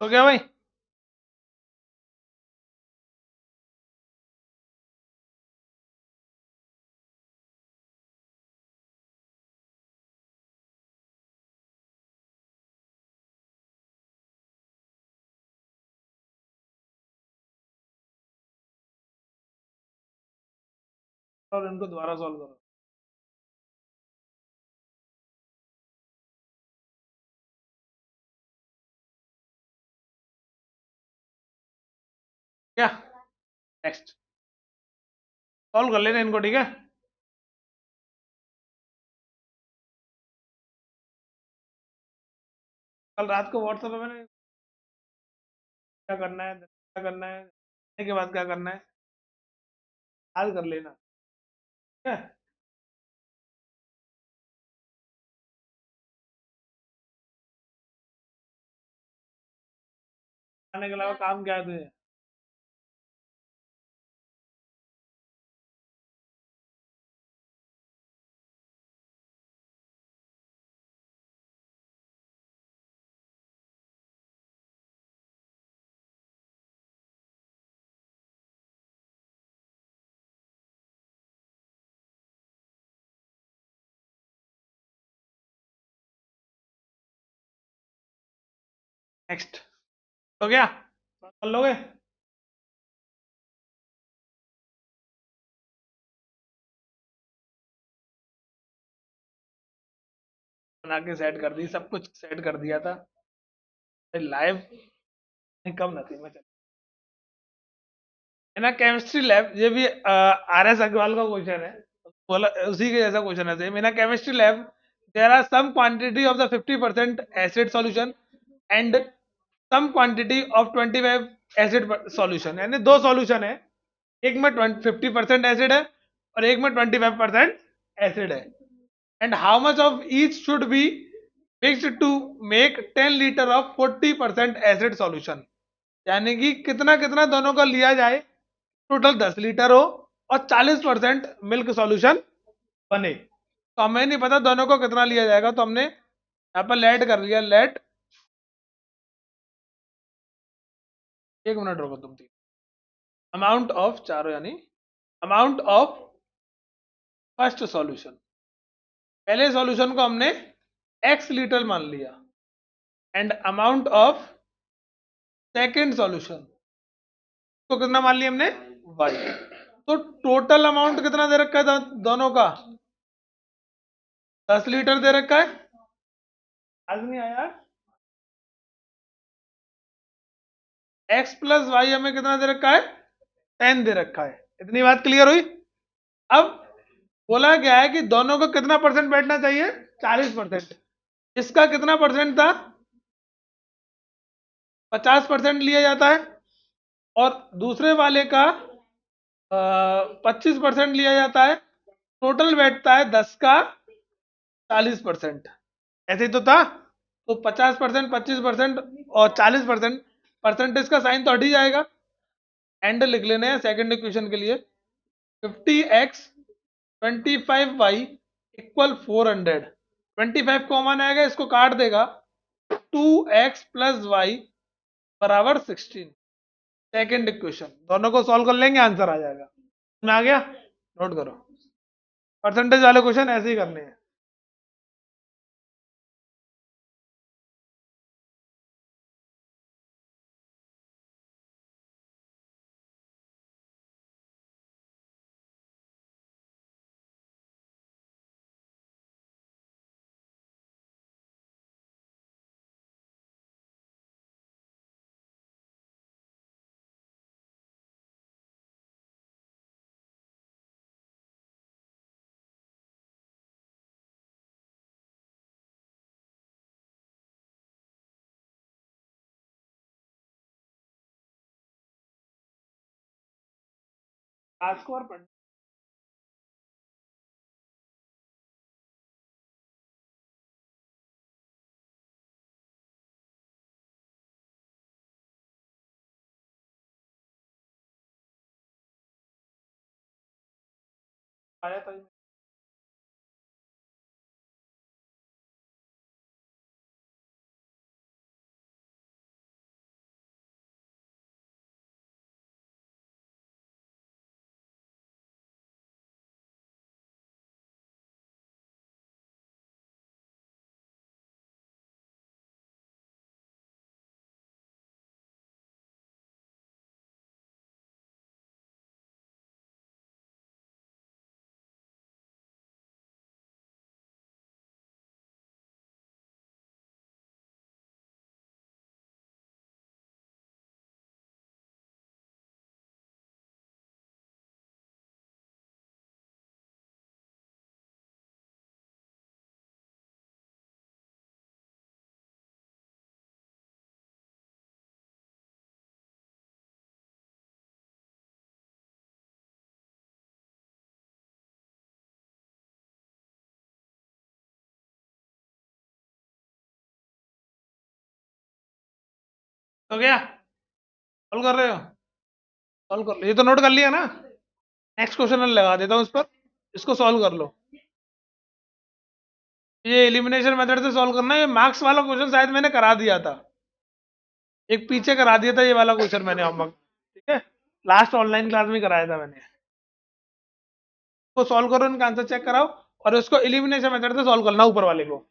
तो क्या भाई, और इनको दोबारा सॉल्व करो। क्या नेक्स्ट, सॉल्व कर लेना इनको, ठीक है। कल रात को व्हाट्सएप पे मैंने क्या करना है, क्या करना है, खाने के बाद क्या करना है, आज कर लेना, ठीक है। खाने के अलावा काम क्या है तुझे? नेक्स्ट हो गया, कर लोगे? बना के सेट कर दी, सब कुछ सेट कर दिया था। लाइव कम ना थी मैं, है ना। केमिस्ट्री लैब, ये भी आर एस अग्रवाल का क्वेश्चन है, बोला उसी के जैसा क्वेश्चन है। मेरा chemistry lab, there are some quantity of the 50% acid solution and some quantity of 25 acid solution, यानी दो सॉल्यूशन है, एक में 50% एसिड है और एक में 25% एसिड है। And how much of each should be mixed to make 10 litre of 40% acid solution, यानी कि कितना कितना दोनों का लिया जाए, टोटल 10 लीटर हो और 40% मिल्क सॉल्यूशन बने। तो हमें नहीं पता दोनों को कितना लिया जाएगा, तो हमने यहाँ पर लेट कर लिया, लेट, एक मिनट रुको तुम, तीन अमाउंट ऑफ, चारों यानी अमाउंट ऑफ फर्स्ट सॉल्यूशन, पहले सॉल्यूशन को हमने एक्स लीटर मान लिया, and amount of second solution को कितना मान लिया हमने, वाई। तो टोटल अमाउंट कितना दे रखा है दोनों का, 10 लीटर दे रखा है। आज नहीं आया, एक्स प्लस वाई हमें कितना दे रखा है, 10 दे रखा है। इतनी बात क्लियर हुई। अब बोला गया है कि दोनों को कितना परसेंट बैठना चाहिए, 40%। इसका कितना परसेंट था, 50% लिया जाता है, और दूसरे वाले का 25% लिया जाता है। टोटल बैठता है 10 का 40%, ऐसे ही तो था। तो 50%, 25% और 40%, परसेंटेज का साइन तो हट ही जाएगा। एंड लिख लेने हैं सेकंड इक्वेशन के लिए, 50x 25y इक्वल 400। 25 कॉमन आएगा, इसको काट देगा, 2x प्लस वाई बराबर 16। सेकेंड इक्वेशन दोनों को सॉल्व कर लेंगे, आंसर आ जाएगा। में आ गया, नोट करो, परसेंटेज वाले क्वेश्चन ऐसे ही करने हैं। आज को और पढ़ आया था। तो गया, सॉल्व कर रहे हो? सॉल्व कर लो, ये तो नोट कर लिया ना। नेक्स्ट क्वेश्चन में लगा देता हूँ इस पर, इसको सॉल्व कर लो। ये एलिमिनेशन मेथड से सॉल्व करना है, ये मार्क्स वाला क्वेश्चन शायद मैंने करा दिया था, एक पीछे करा दिया था ये वाला क्वेश्चन मैंने होमवर्क, ठीक है, लास्ट ऑनलाइन क्लास में कराया था मैंने। को सॉल्व करो, इनका आंसर चेक कराओ, और उसको एलिमिनेशन मेथड से सॉल्व करना ऊपर वाले को।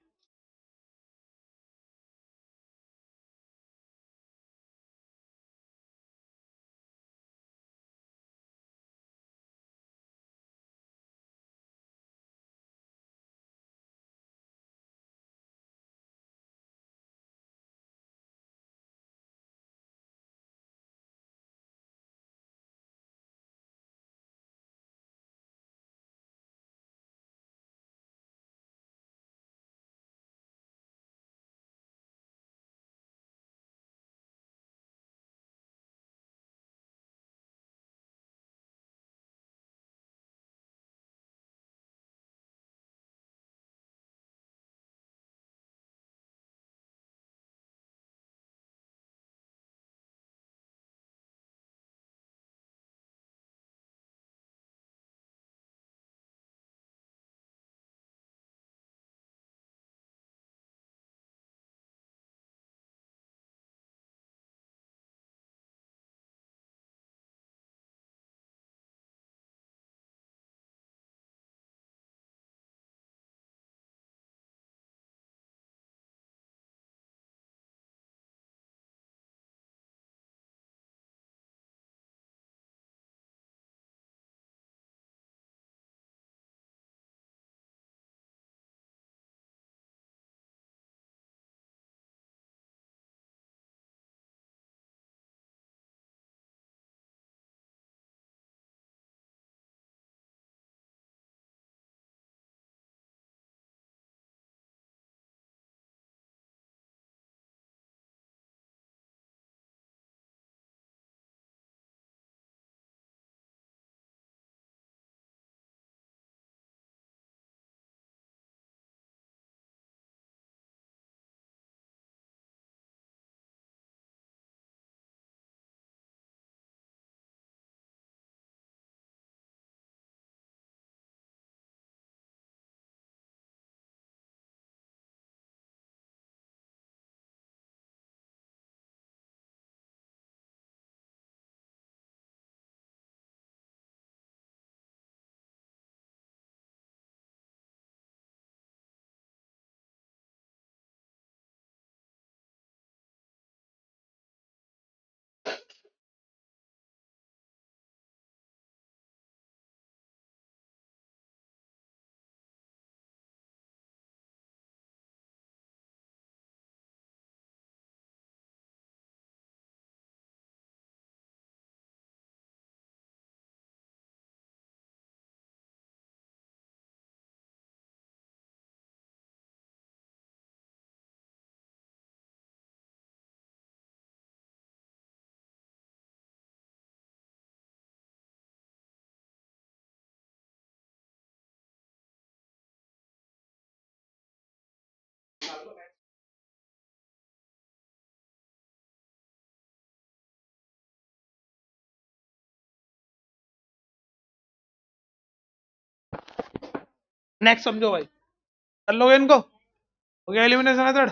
नेक्स्ट समझो भाई, कर लोगे इनको, हो गया एलिमिनेशन मेथड।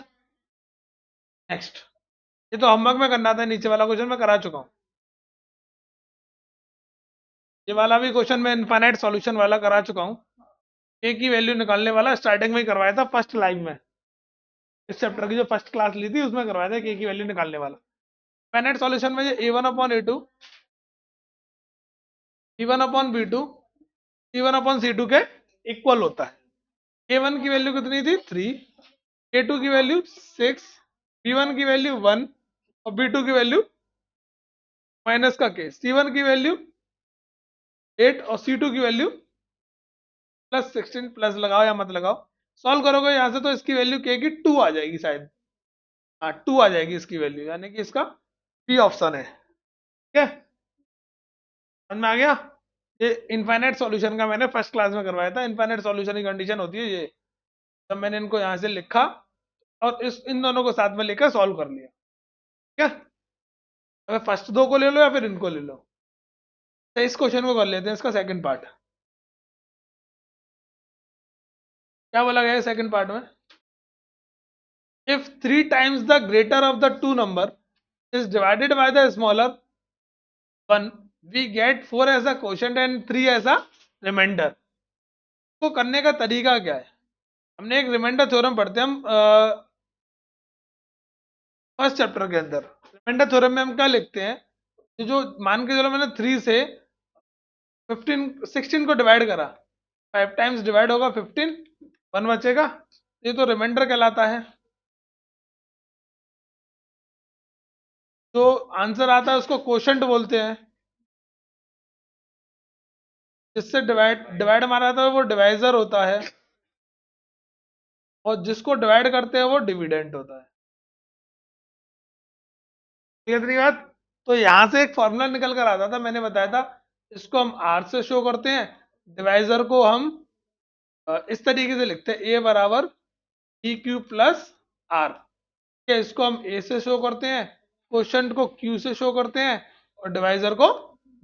नेक्स्ट, ये तो होमवर्क में करना था, नीचे वाला क्वेश्चन मैं करा चुका हूँ। ये वाला भी क्वेश्चन मैं इनफाइनाइट सॉल्यूशन वाला करा चुका हूँ, ए की वैल्यू निकालने वाला स्टार्टिंग में ही करवाया था, फर्स्ट लाइन में, इस चैप्टर की जो फर्स्ट क्लास ली थी उसमें करवाया था, के की वैल्यू निकालने वाला। इनफाइनाइट सॉल्यूशन में ये a1/a2, b1/b2, c1/c2 के इक्वल होता है। a1 की वैल्यू कितनी थी 3, a2 की वैल्यू 6, b1 की वैल्यू 1 और b2 की वैल्यू माइनस का के, c1 की वैल्यू 8 और c2 की वैल्यू +16, प्लस लगाओ या मत लगाओ, सॉल्व करोगे यहां से तो इसकी वैल्यू के की 2 आ जाएगी शायद, हाँ 2 आ जाएगी इसकी वैल्यू, यानी कि इसका बी ऑप्शन है, ठीक है, समझ में आ गया। ये इनफाइनाइट सॉल्यूशन का मैंने फर्स्ट क्लास में करवाया था, इनफाइनाइट सॉल्यूशन की कंडीशन होती है ये, तब मैंने इनको यहाँ से लिखा और इस इन दोनों को साथ में लेकर सॉल्व कर लिया, ठीक है। अगर फर्स्ट दो को ले लो या फिर इनको ले लो। तो इस क्वेश्चन को कर लेते हैं, इसका सेकंड पार्ट। क्या बोला गया है सेकंड पार्ट में? If three times the greater of the two number is divided by the smaller one, we get four as a quotient and three as a remainder. को करने का तरीका क्या है? हमने एक रिमाइंडर थ्योरम पढ़ते हैं हम फर्स्ट चैप्टर के अंदर। रिमाइंडर थ्योरम में हम क्या लिखते हैं कि जो मान के चलो मैंने 3 से 15 16 को डिवाइड करा, 5 टाइम्स डिवाइड होगा 15, 1 बचेगा, ये तो रिमाइंडर कहलाता है। जो आंसर आता है उसको क्वोशंट बोलते हैं। जिससे डिवाइड डिवाइड मारा जाता है वो डिवाइजर होता है, और जिसको डिवाइड करते हैं वो डिविडेंट होता है। ठीक है इतनी बात? तो यहाँ से एक फॉर्मूला निकल कर आता था, मैंने बताया था। इसको हम आर से शो करते हैं, डिवाइजर को हम इस तरीके से लिखते हैं, ए बराबर पी क्यू प्लस आर। ठीक है, इसको हम ए से शो करते हैं, क्वोशंट को क्यू से शो करते हैं, और डिवाइजर को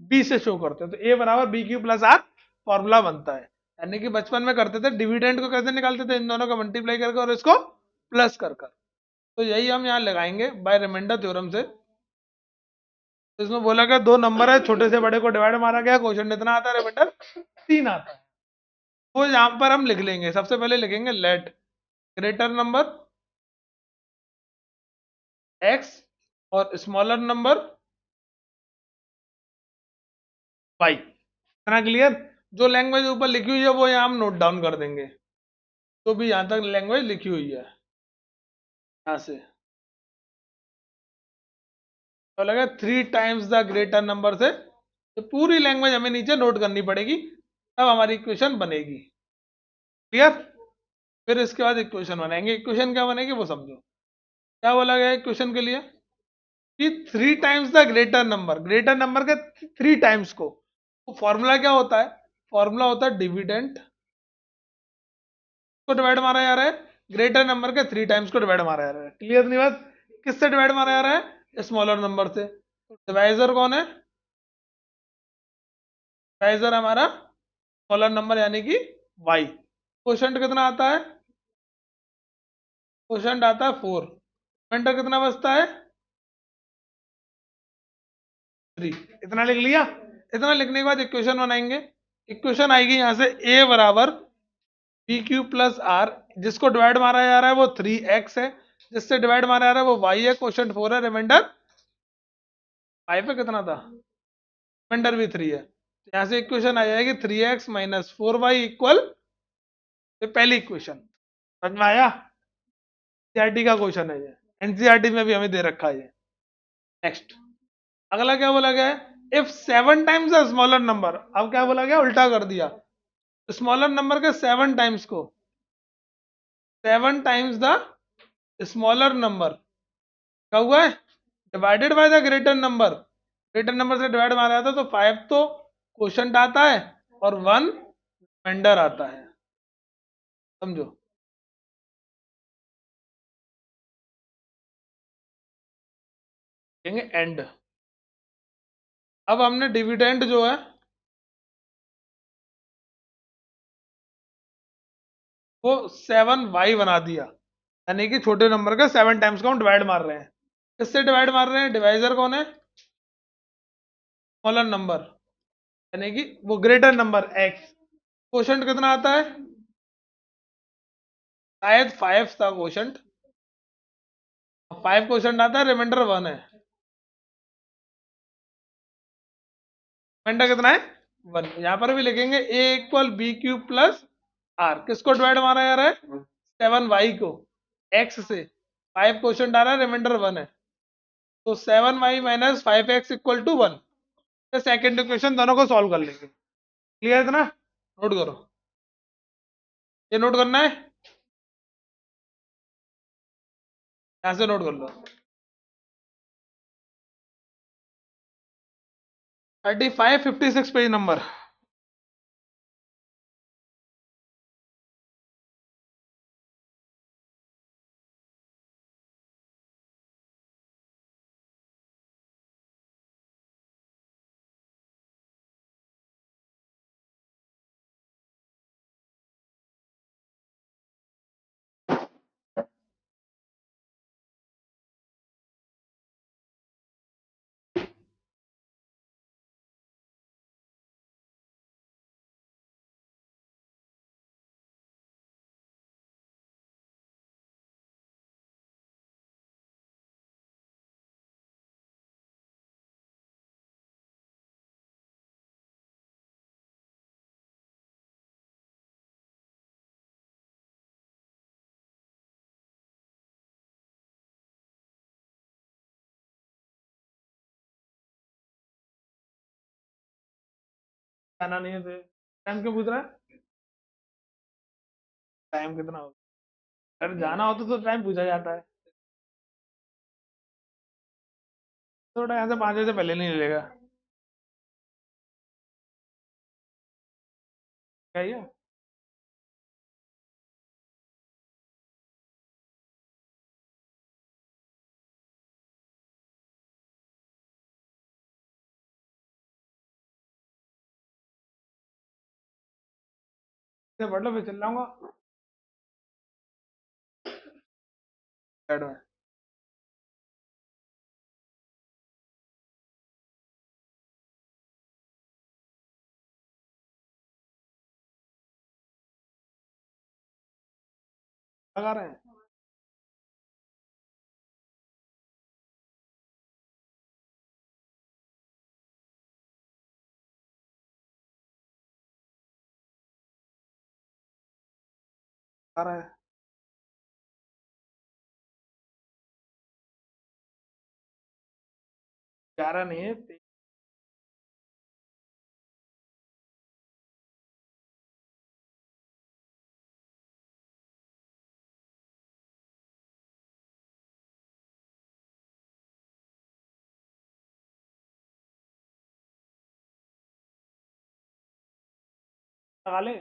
बी से शो करते हैं। तो ए बराबर B Q plus R formula बनता है। यानी कि बचपन में करते थे, डिविडेंड को कैसे निकालते थे, इन दोनों का मल्टीप्लाई करके और इसको प्लस कर कर। तो यही हम यहाँ लगाएंगे बाय रिमाइंडर थ्योरम से। तो इसमें बोला गया दो नंबर है, छोटे से बड़े को डिवाइड मारा गया, क्वोशंट इतना आता है, रिमाइंडर 3 आता है। वो यहाँ पर हम लिख लेंगे, सबसे पहले लिखेंगे लेट ग्रेटर नंबर एक्स और स्मॉलर नंबर वाई। इतना क्लियर? जो लैंग्वेज ऊपर लिखी हुई है वो यहाँ हम नोट डाउन कर देंगे, तो भी यहाँ तक लैंग्वेज लिखी हुई है यहाँ से। तो लगा 3 टाइम्स द ग्रेटर नंबर से, तो पूरी लैंग्वेज हमें नीचे नोट करनी पड़ेगी, तब हमारी इक्वेशन बनेगी। क्लियर? फिर इसके बाद इक्वेशन बनाएंगे। इक्वेशन क्या बनेगी वो समझो। क्या बोला गया इक्वेशन के लिए कि 3 टाइम्स द ग्रेटर नंबर के 3 टाइम्स को, तो फॉर्मूला क्या होता है? फॉर्मूला होता है डिविडेंट को डिवाइड मारा जा रहा है, ग्रेटर नंबर के 3 टाइम्स को डिवाइड मारा जा रहा है। क्लियर नहीं बात? किससे डिवाइड मारा जा रहा है? स्मॉलर नंबर से। डिवाइजर कौन है? डिवाइजर हमारा स्मॉलर नंबर यानी कि y। क्वोशंट कितना आता है? क्वोशंट आता है 4। रिमाइंडर कितना बचता है? 3। इतना लिख लिया। इतना लिखने के बाद इक्वेशन बनाएंगे। इक्वेशन आएगी यहाँ से a बराबर पी क्यू प्लस आर, जिसको डिवाइड मारा जा रहा है वो 3x है, जिससे डिवाइड मारा जा रहा है वो y है, क्वोशंट 4 है, रिमाइंडर 5 है। कितना था? रिमाइंडर भी 3 है। तो यहाँ से इक्वेशन आ जाएगी 3x माइनस 4y इक्वल, ये पहली इक्वेशन। समझ में आया? एनसीईआरटी का क्वेश्चन है ये, एनसीईआरटी में भी हमें दे रखा है ये। नेक्स्ट, अगला क्या बोला गया है? If 7 times the smaller number. अब क्या बोला गया? उल्टा कर दिया। स्मॉलर नंबर के 7 टाइम्स को, 7 टाइम्स द स्मॉलर नंबर क्या हुआ है? Divided by the greater number. Greater number से डिवाइड मारा जाता है तो 5 तो क्वोशंट आता है और 1 रिमाइंडर आता है। समझो? कहेंगे एंड। अब हमने डिविडेंड जो है वो 7y बना दिया, यानी कि छोटे नंबर का 7 टाइम्स का हम डिवाइड मार रहे हैं। किससे डिवाइड मार रहे हैं? डिवाइजर कौन है? स्मॉलर नंबर, यानी कि वो ग्रेटर नंबर x। क्वोशंट कितना आता है? शायद 5 था क्वोशंट, 5 क्वोशंट आता है, रिमाइंडर 1 है। रिमाइंडर कितना है? 1। यहाँ पर भी लिखेंगे a इक्वल बी क्यूब प्लस आर। किसको डिवाइड मारा जा रहा है? 7y को x से। 5 क्वोशंट आ रहा है, रिमाइंडर 1 है, तो 7y minus 5x equal to 1। Second equation दोनों को सॉल्व कर लेंगे। क्लियर है ना? नोट करो, ये नोट करना है, यहाँ से नोट कर लो। 3556 पेज नंबर। जाना नहीं है तो टाइम क्यों पूछ रहा है? टाइम कितना हो? अगर जाना हो तो टाइम पूछा जाता है। थोड़ा यहाँ से 5 बजे से पहले नहीं लेगा। क्या ये? इसे पढ़ लो फिर चल जाऊंगा। ऐड में लगा रहे हैं। आ रहा है। 11 नहीं है, लगा ले।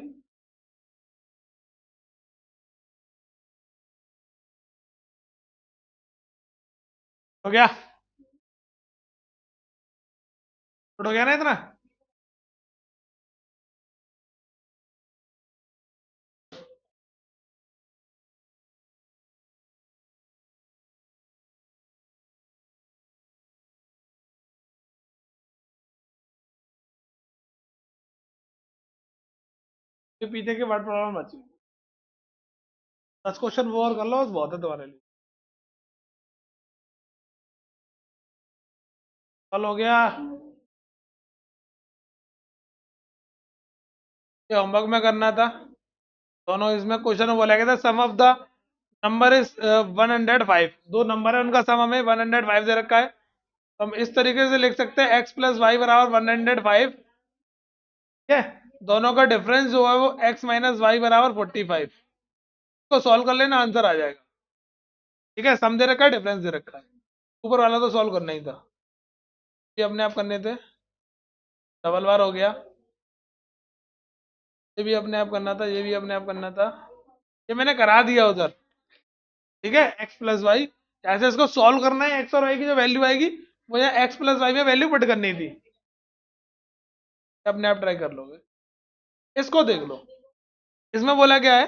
हो गया? हो गया ना इतना? ये पीछे के वर्ड प्रॉब्लम बची। 10 क्वेश्चन वो और कर लो, बस बहुत है तुम्हारे लिए। कल हो गया। ये होमवर्क में करना था। दोनों इसमें क्वेश्चन में बोला गया था sum of the number is 105। दो नंबर है, उनका सम हमें 105 दे रखा है। तो हम इस तरीके से लिख सकते हैं एक्स प्लस वाई बराबर 105। ठीक है। दोनों का डिफरेंस जो है वो एक्स माइनस वाई बराबर 45। तो सॉल्व कर लेना, आंसर आ जाएगा। ठीक है, सम दे रखा है, डिफरेंस दे रखा है। ऊपर वाला तो सॉल्व करना ही था, ये अपने आप करने थे। डबल बार हो गया। ये भी अपने आप करना था, ये भी अपने आप करना था। ये मैंने करा दिया उधर। ठीक है, एक्स प्लस वाई। ऐसे इसको सॉल्व करना है, एक्स और वाई की जो वैल्यू आएगी वो यहाँ एक्स प्लस वाई में वैल्यू पुट करनी थी। अपने आप ट्राई कर लोगे। इसको देख लो। इसमें बोला क्या है,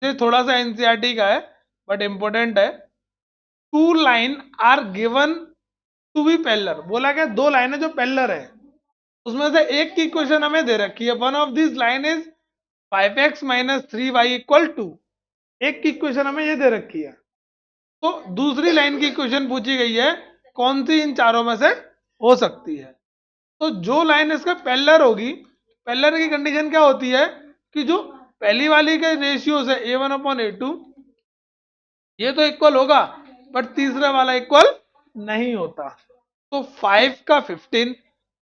ये थोड़ा सा एनसीईआरटी का है बट इंपॉर्टेंट है। Two line are given to be parallel. बोला क्या, दो लाइनें जो पैरेलल है, उसमें से एक की इक्वेशन हमें दे रखी है। One of this line is 5x minus 3y equal to. एक की इक्वेशन हमें ये दे रखी है। तो दूसरी लाइन की इक्वेशन पूछी गई है, कौन सी इन चारों में से हो सकती है। तो जो लाइन इसका पैरेलल होगी, पैरेलल की कंडीशन क्या होती है कि जो पहली वाली के रेशियोज है a1/a2, ये तो इक्वल होगा बट तीसरा वाला इक्वल नहीं होता। तो 5 का 15,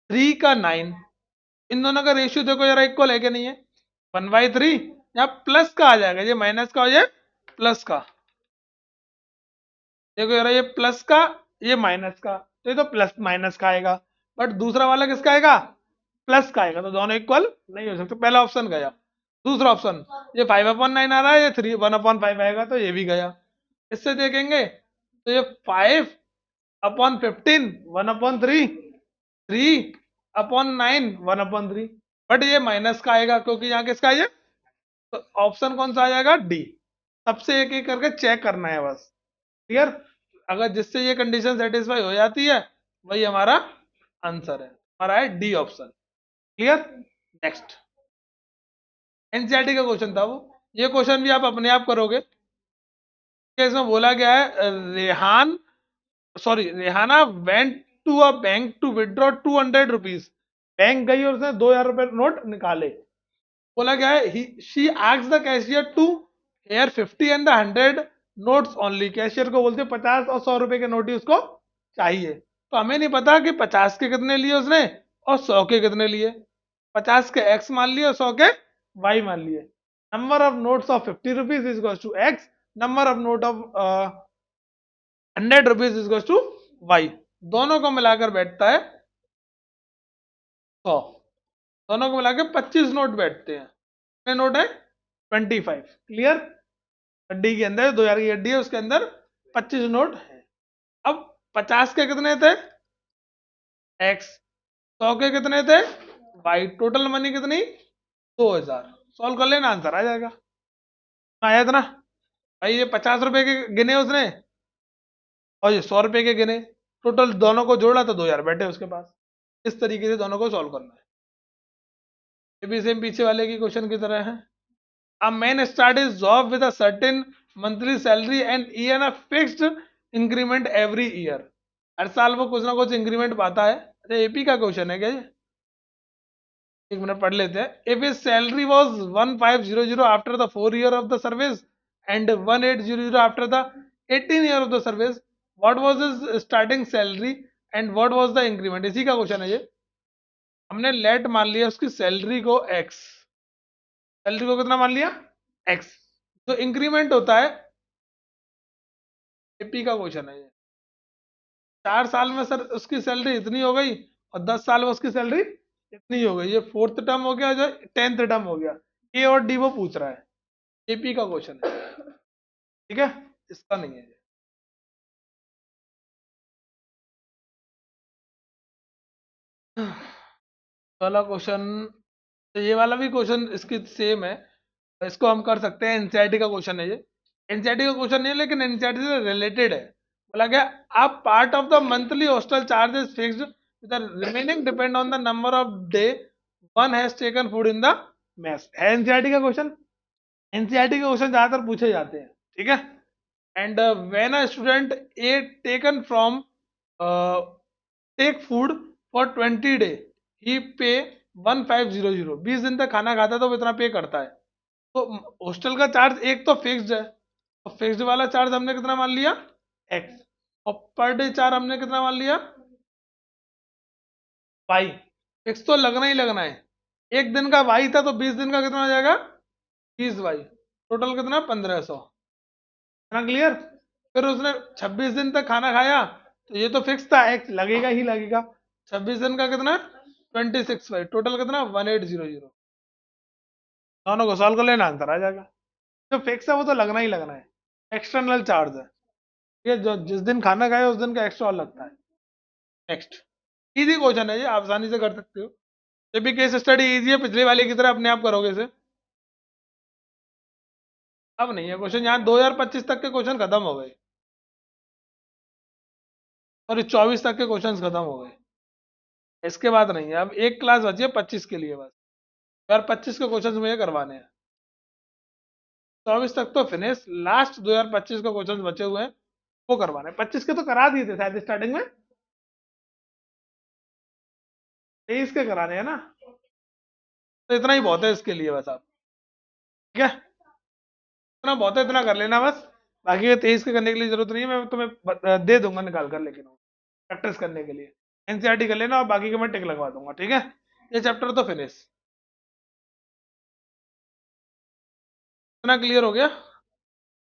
3 का 9, इन दोनों का रेशियो देखो जरा इक्वल है कि नहीं है। 1/3 यहाँ प्लस का आ जाएगा, ये माइनस का हो जाए प्लस का। देखो जरा, ये प्लस का, ये माइनस का, तो ये तो प्लस माइनस का आएगा। बट दूसरा वाला किसका आएगा, प्लस का आएगा। तो दोनों इक्वल नहीं हो सकते, पहला ऑप्शन गया। दूसरा ऑप्शन, ये 5/9 आ रहा है, ये 1/5 आएगा, तो ये भी गया। इससे देखेंगे तो ये 5/15 1/3, 3/9 1/3। बट ये माइनस का आएगा क्योंकि यहाँ किसका है ये। तो ऑप्शन कौन सा आ जाएगा, डी। सबसे एक एक करके चेक करना है बस। क्लियर? अगर जिससे ये कंडीशन सेटिस्फाई हो जाती है, वही हमारा आंसर है। हमारा है D option. Clear? Next, NCERT का क्वेश्चन था वो। ये क्वेश्चन भी आप अपने आप करोगे। इसमें बोला गया है Rehan, sorry Rehana went to a bank to withdraw 200 rupees. Bank गई और उसने 2000 रुपए नोट निकाले। बोला गया है she asked the cashier to here 50 and the 100 notes only. Cashier को बोलते 50 और 100 रुपए के नोट ही उसको चाहिए। तो हमें नहीं पता कि 50 के कितने लिए उसने और 100 के कितने लिए। 50 के x मान लिए और 100 के y मान लिए। Number of notes of 50 rupees is equal to x, number of note of 100 rupees is equal to y। दोनों को मिलाकर बैठता है 100। दोनों को मिलाकर 25 नोट बैठते हैं। कितने नोट है? 25। क्लियर? गड्डी के अंदर 2000 की गड्डी है, उसके अंदर 25 नोट है। अब 50 के कितने थे? x। 100 के कितने थे? y। टोटल मनी कितनी? 2000। सॉल्व कर लेना, आंसर आ जाएगा। आया था ना भाई? ये 50 रुपए के गिने उसने और ये 100 रुपए के गिने, टोटल दोनों को जोड़ा तो 2000 बैठे उसके पास। इस तरीके से दोनों को सॉल्व करना है। ये भी सेम पीछे वाले की क्वेश्चन की तरह है। A man start his job with a certain monthly salary and earn a fixed increment every year। हर साल वो कुछ ना कुछ इंक्रीमेंट पाता है। अच्छा, एपी का क्वेश्चन है क्या ये? एक मिनट पढ़ लेते हैं। If his salary was 1500 after the 4 year of the service and 1800 after the 18 year of the service, what was his starting salary and what was the increment? इसी का क्वेश्चन है ये। हमने लेट मान लिया उसकी सैलरी को एक्स। सैलरी को कितना मान लिया? एक्स। तो इंक्रीमेंट होता है, एपी का क्वेश्चन है ये। 4 साल में सर उसकी सैलरी इतनी हो गई और 10 साल में उसकी सैलरी इतनी हो गई। ये फोर्थ टर्म हो गया, जो 10th टर्म हो गया। ए और डी वो पूछ रहा है, एपी का क्वेश्चन है। ठीक है, इसका नहीं है ये। वाला क्वेश्चन, तो ये वाला भी क्वेश्चन इसकी सेम है। इसको हम कर सकते हैं, एनसीईआरटी का क्वेश्चन है ये। एनसीईआरटी का क्वेश्चन नहीं है लेकिन एनसीईआरटी से रिलेटेड है। बोला गया, आप part of the monthly hostel charges fixed, the remaining depend on the number of day one has taken food in the mess. है एनसीईआरटी का क्वेश्चन। एनसीईआरटी के क्वेश्चन ज्यादातर पूछे जाते हैं। ठीक है। And when a student a taken from take food for 20 day he pay 1500। 20 दिन तक खाना खाता है तो वो इतना पे करता है। तो हॉस्टल का चार्ज एक तो फिक्स्ड है, तो फिक्स्ड वाला चार्ज हमने कितना मान लिया? एक्स। और पर डे चार्ज हमने कितना मान लिया? वाई। फिक्स तो लगना ही लगना है। एक दिन का वाई था तो 20 दिन का कितना हो जाएगा? 20 वाई। टोटल कितना? 1500। इतना क्लियर? फिर उसने 26 दिन तक खाना खाया तो ये तो फिक्स था, एक्स लगेगा ही लगेगा। 26 दिन का कितना? 26 वाई। टोटल कितना? 1800। दोनों को सॉल्व कर लेना, आंसर आ जाएगा। जो फिक्स है वो तो लगना ही लगना है। एक्सटर्नल चार्ज है ये, जो जिस दिन खाना खाए उस दिन का एक्स्ट्रा और लगता है। नेक्स्ट। इजी क्वेश्चन है ये, आप आसानी से कर सकते हो। ये भी केस स्टडी इजी है, पिछले वाले की तरह अपने आप करोगे इसे। अब नहीं है क्वेश्चन, यहाँ 2025 तक के क्वेश्चन खत्म हो गए, और 24 तक के क्वेश्चन खत्म हो गए। इसके बाद नहीं है, अब एक क्लास बची है 25 के लिए बस। 2025 के क्वेश्चन मुझे करवाने हैं। 24 तक तो फिनिश, लास्ट 2025 के क्वेश्चन बचे हुए हैं वो करवाने हैं। 25 के तो करा दिए थे शायद स्टार्टिंग में, 23 के कराने हैं ना। तो इतना ही बहुत है इसके लिए बस। आप ठीक है, इतना बहुत है, इतना कर लेना बस। बाकी के 23 के करने के लिए जरूरत नहीं है, मैं तुम्हें दे दूंगा निकाल कर, लेकिन प्रैक्टिस करने के लिए एनसीईआरटी कर लेना और बाकी के मैं टिक लगवा दूंगा। ठीक है, ये चैप्टर तो फिनिश। इतना क्लियर हो गया।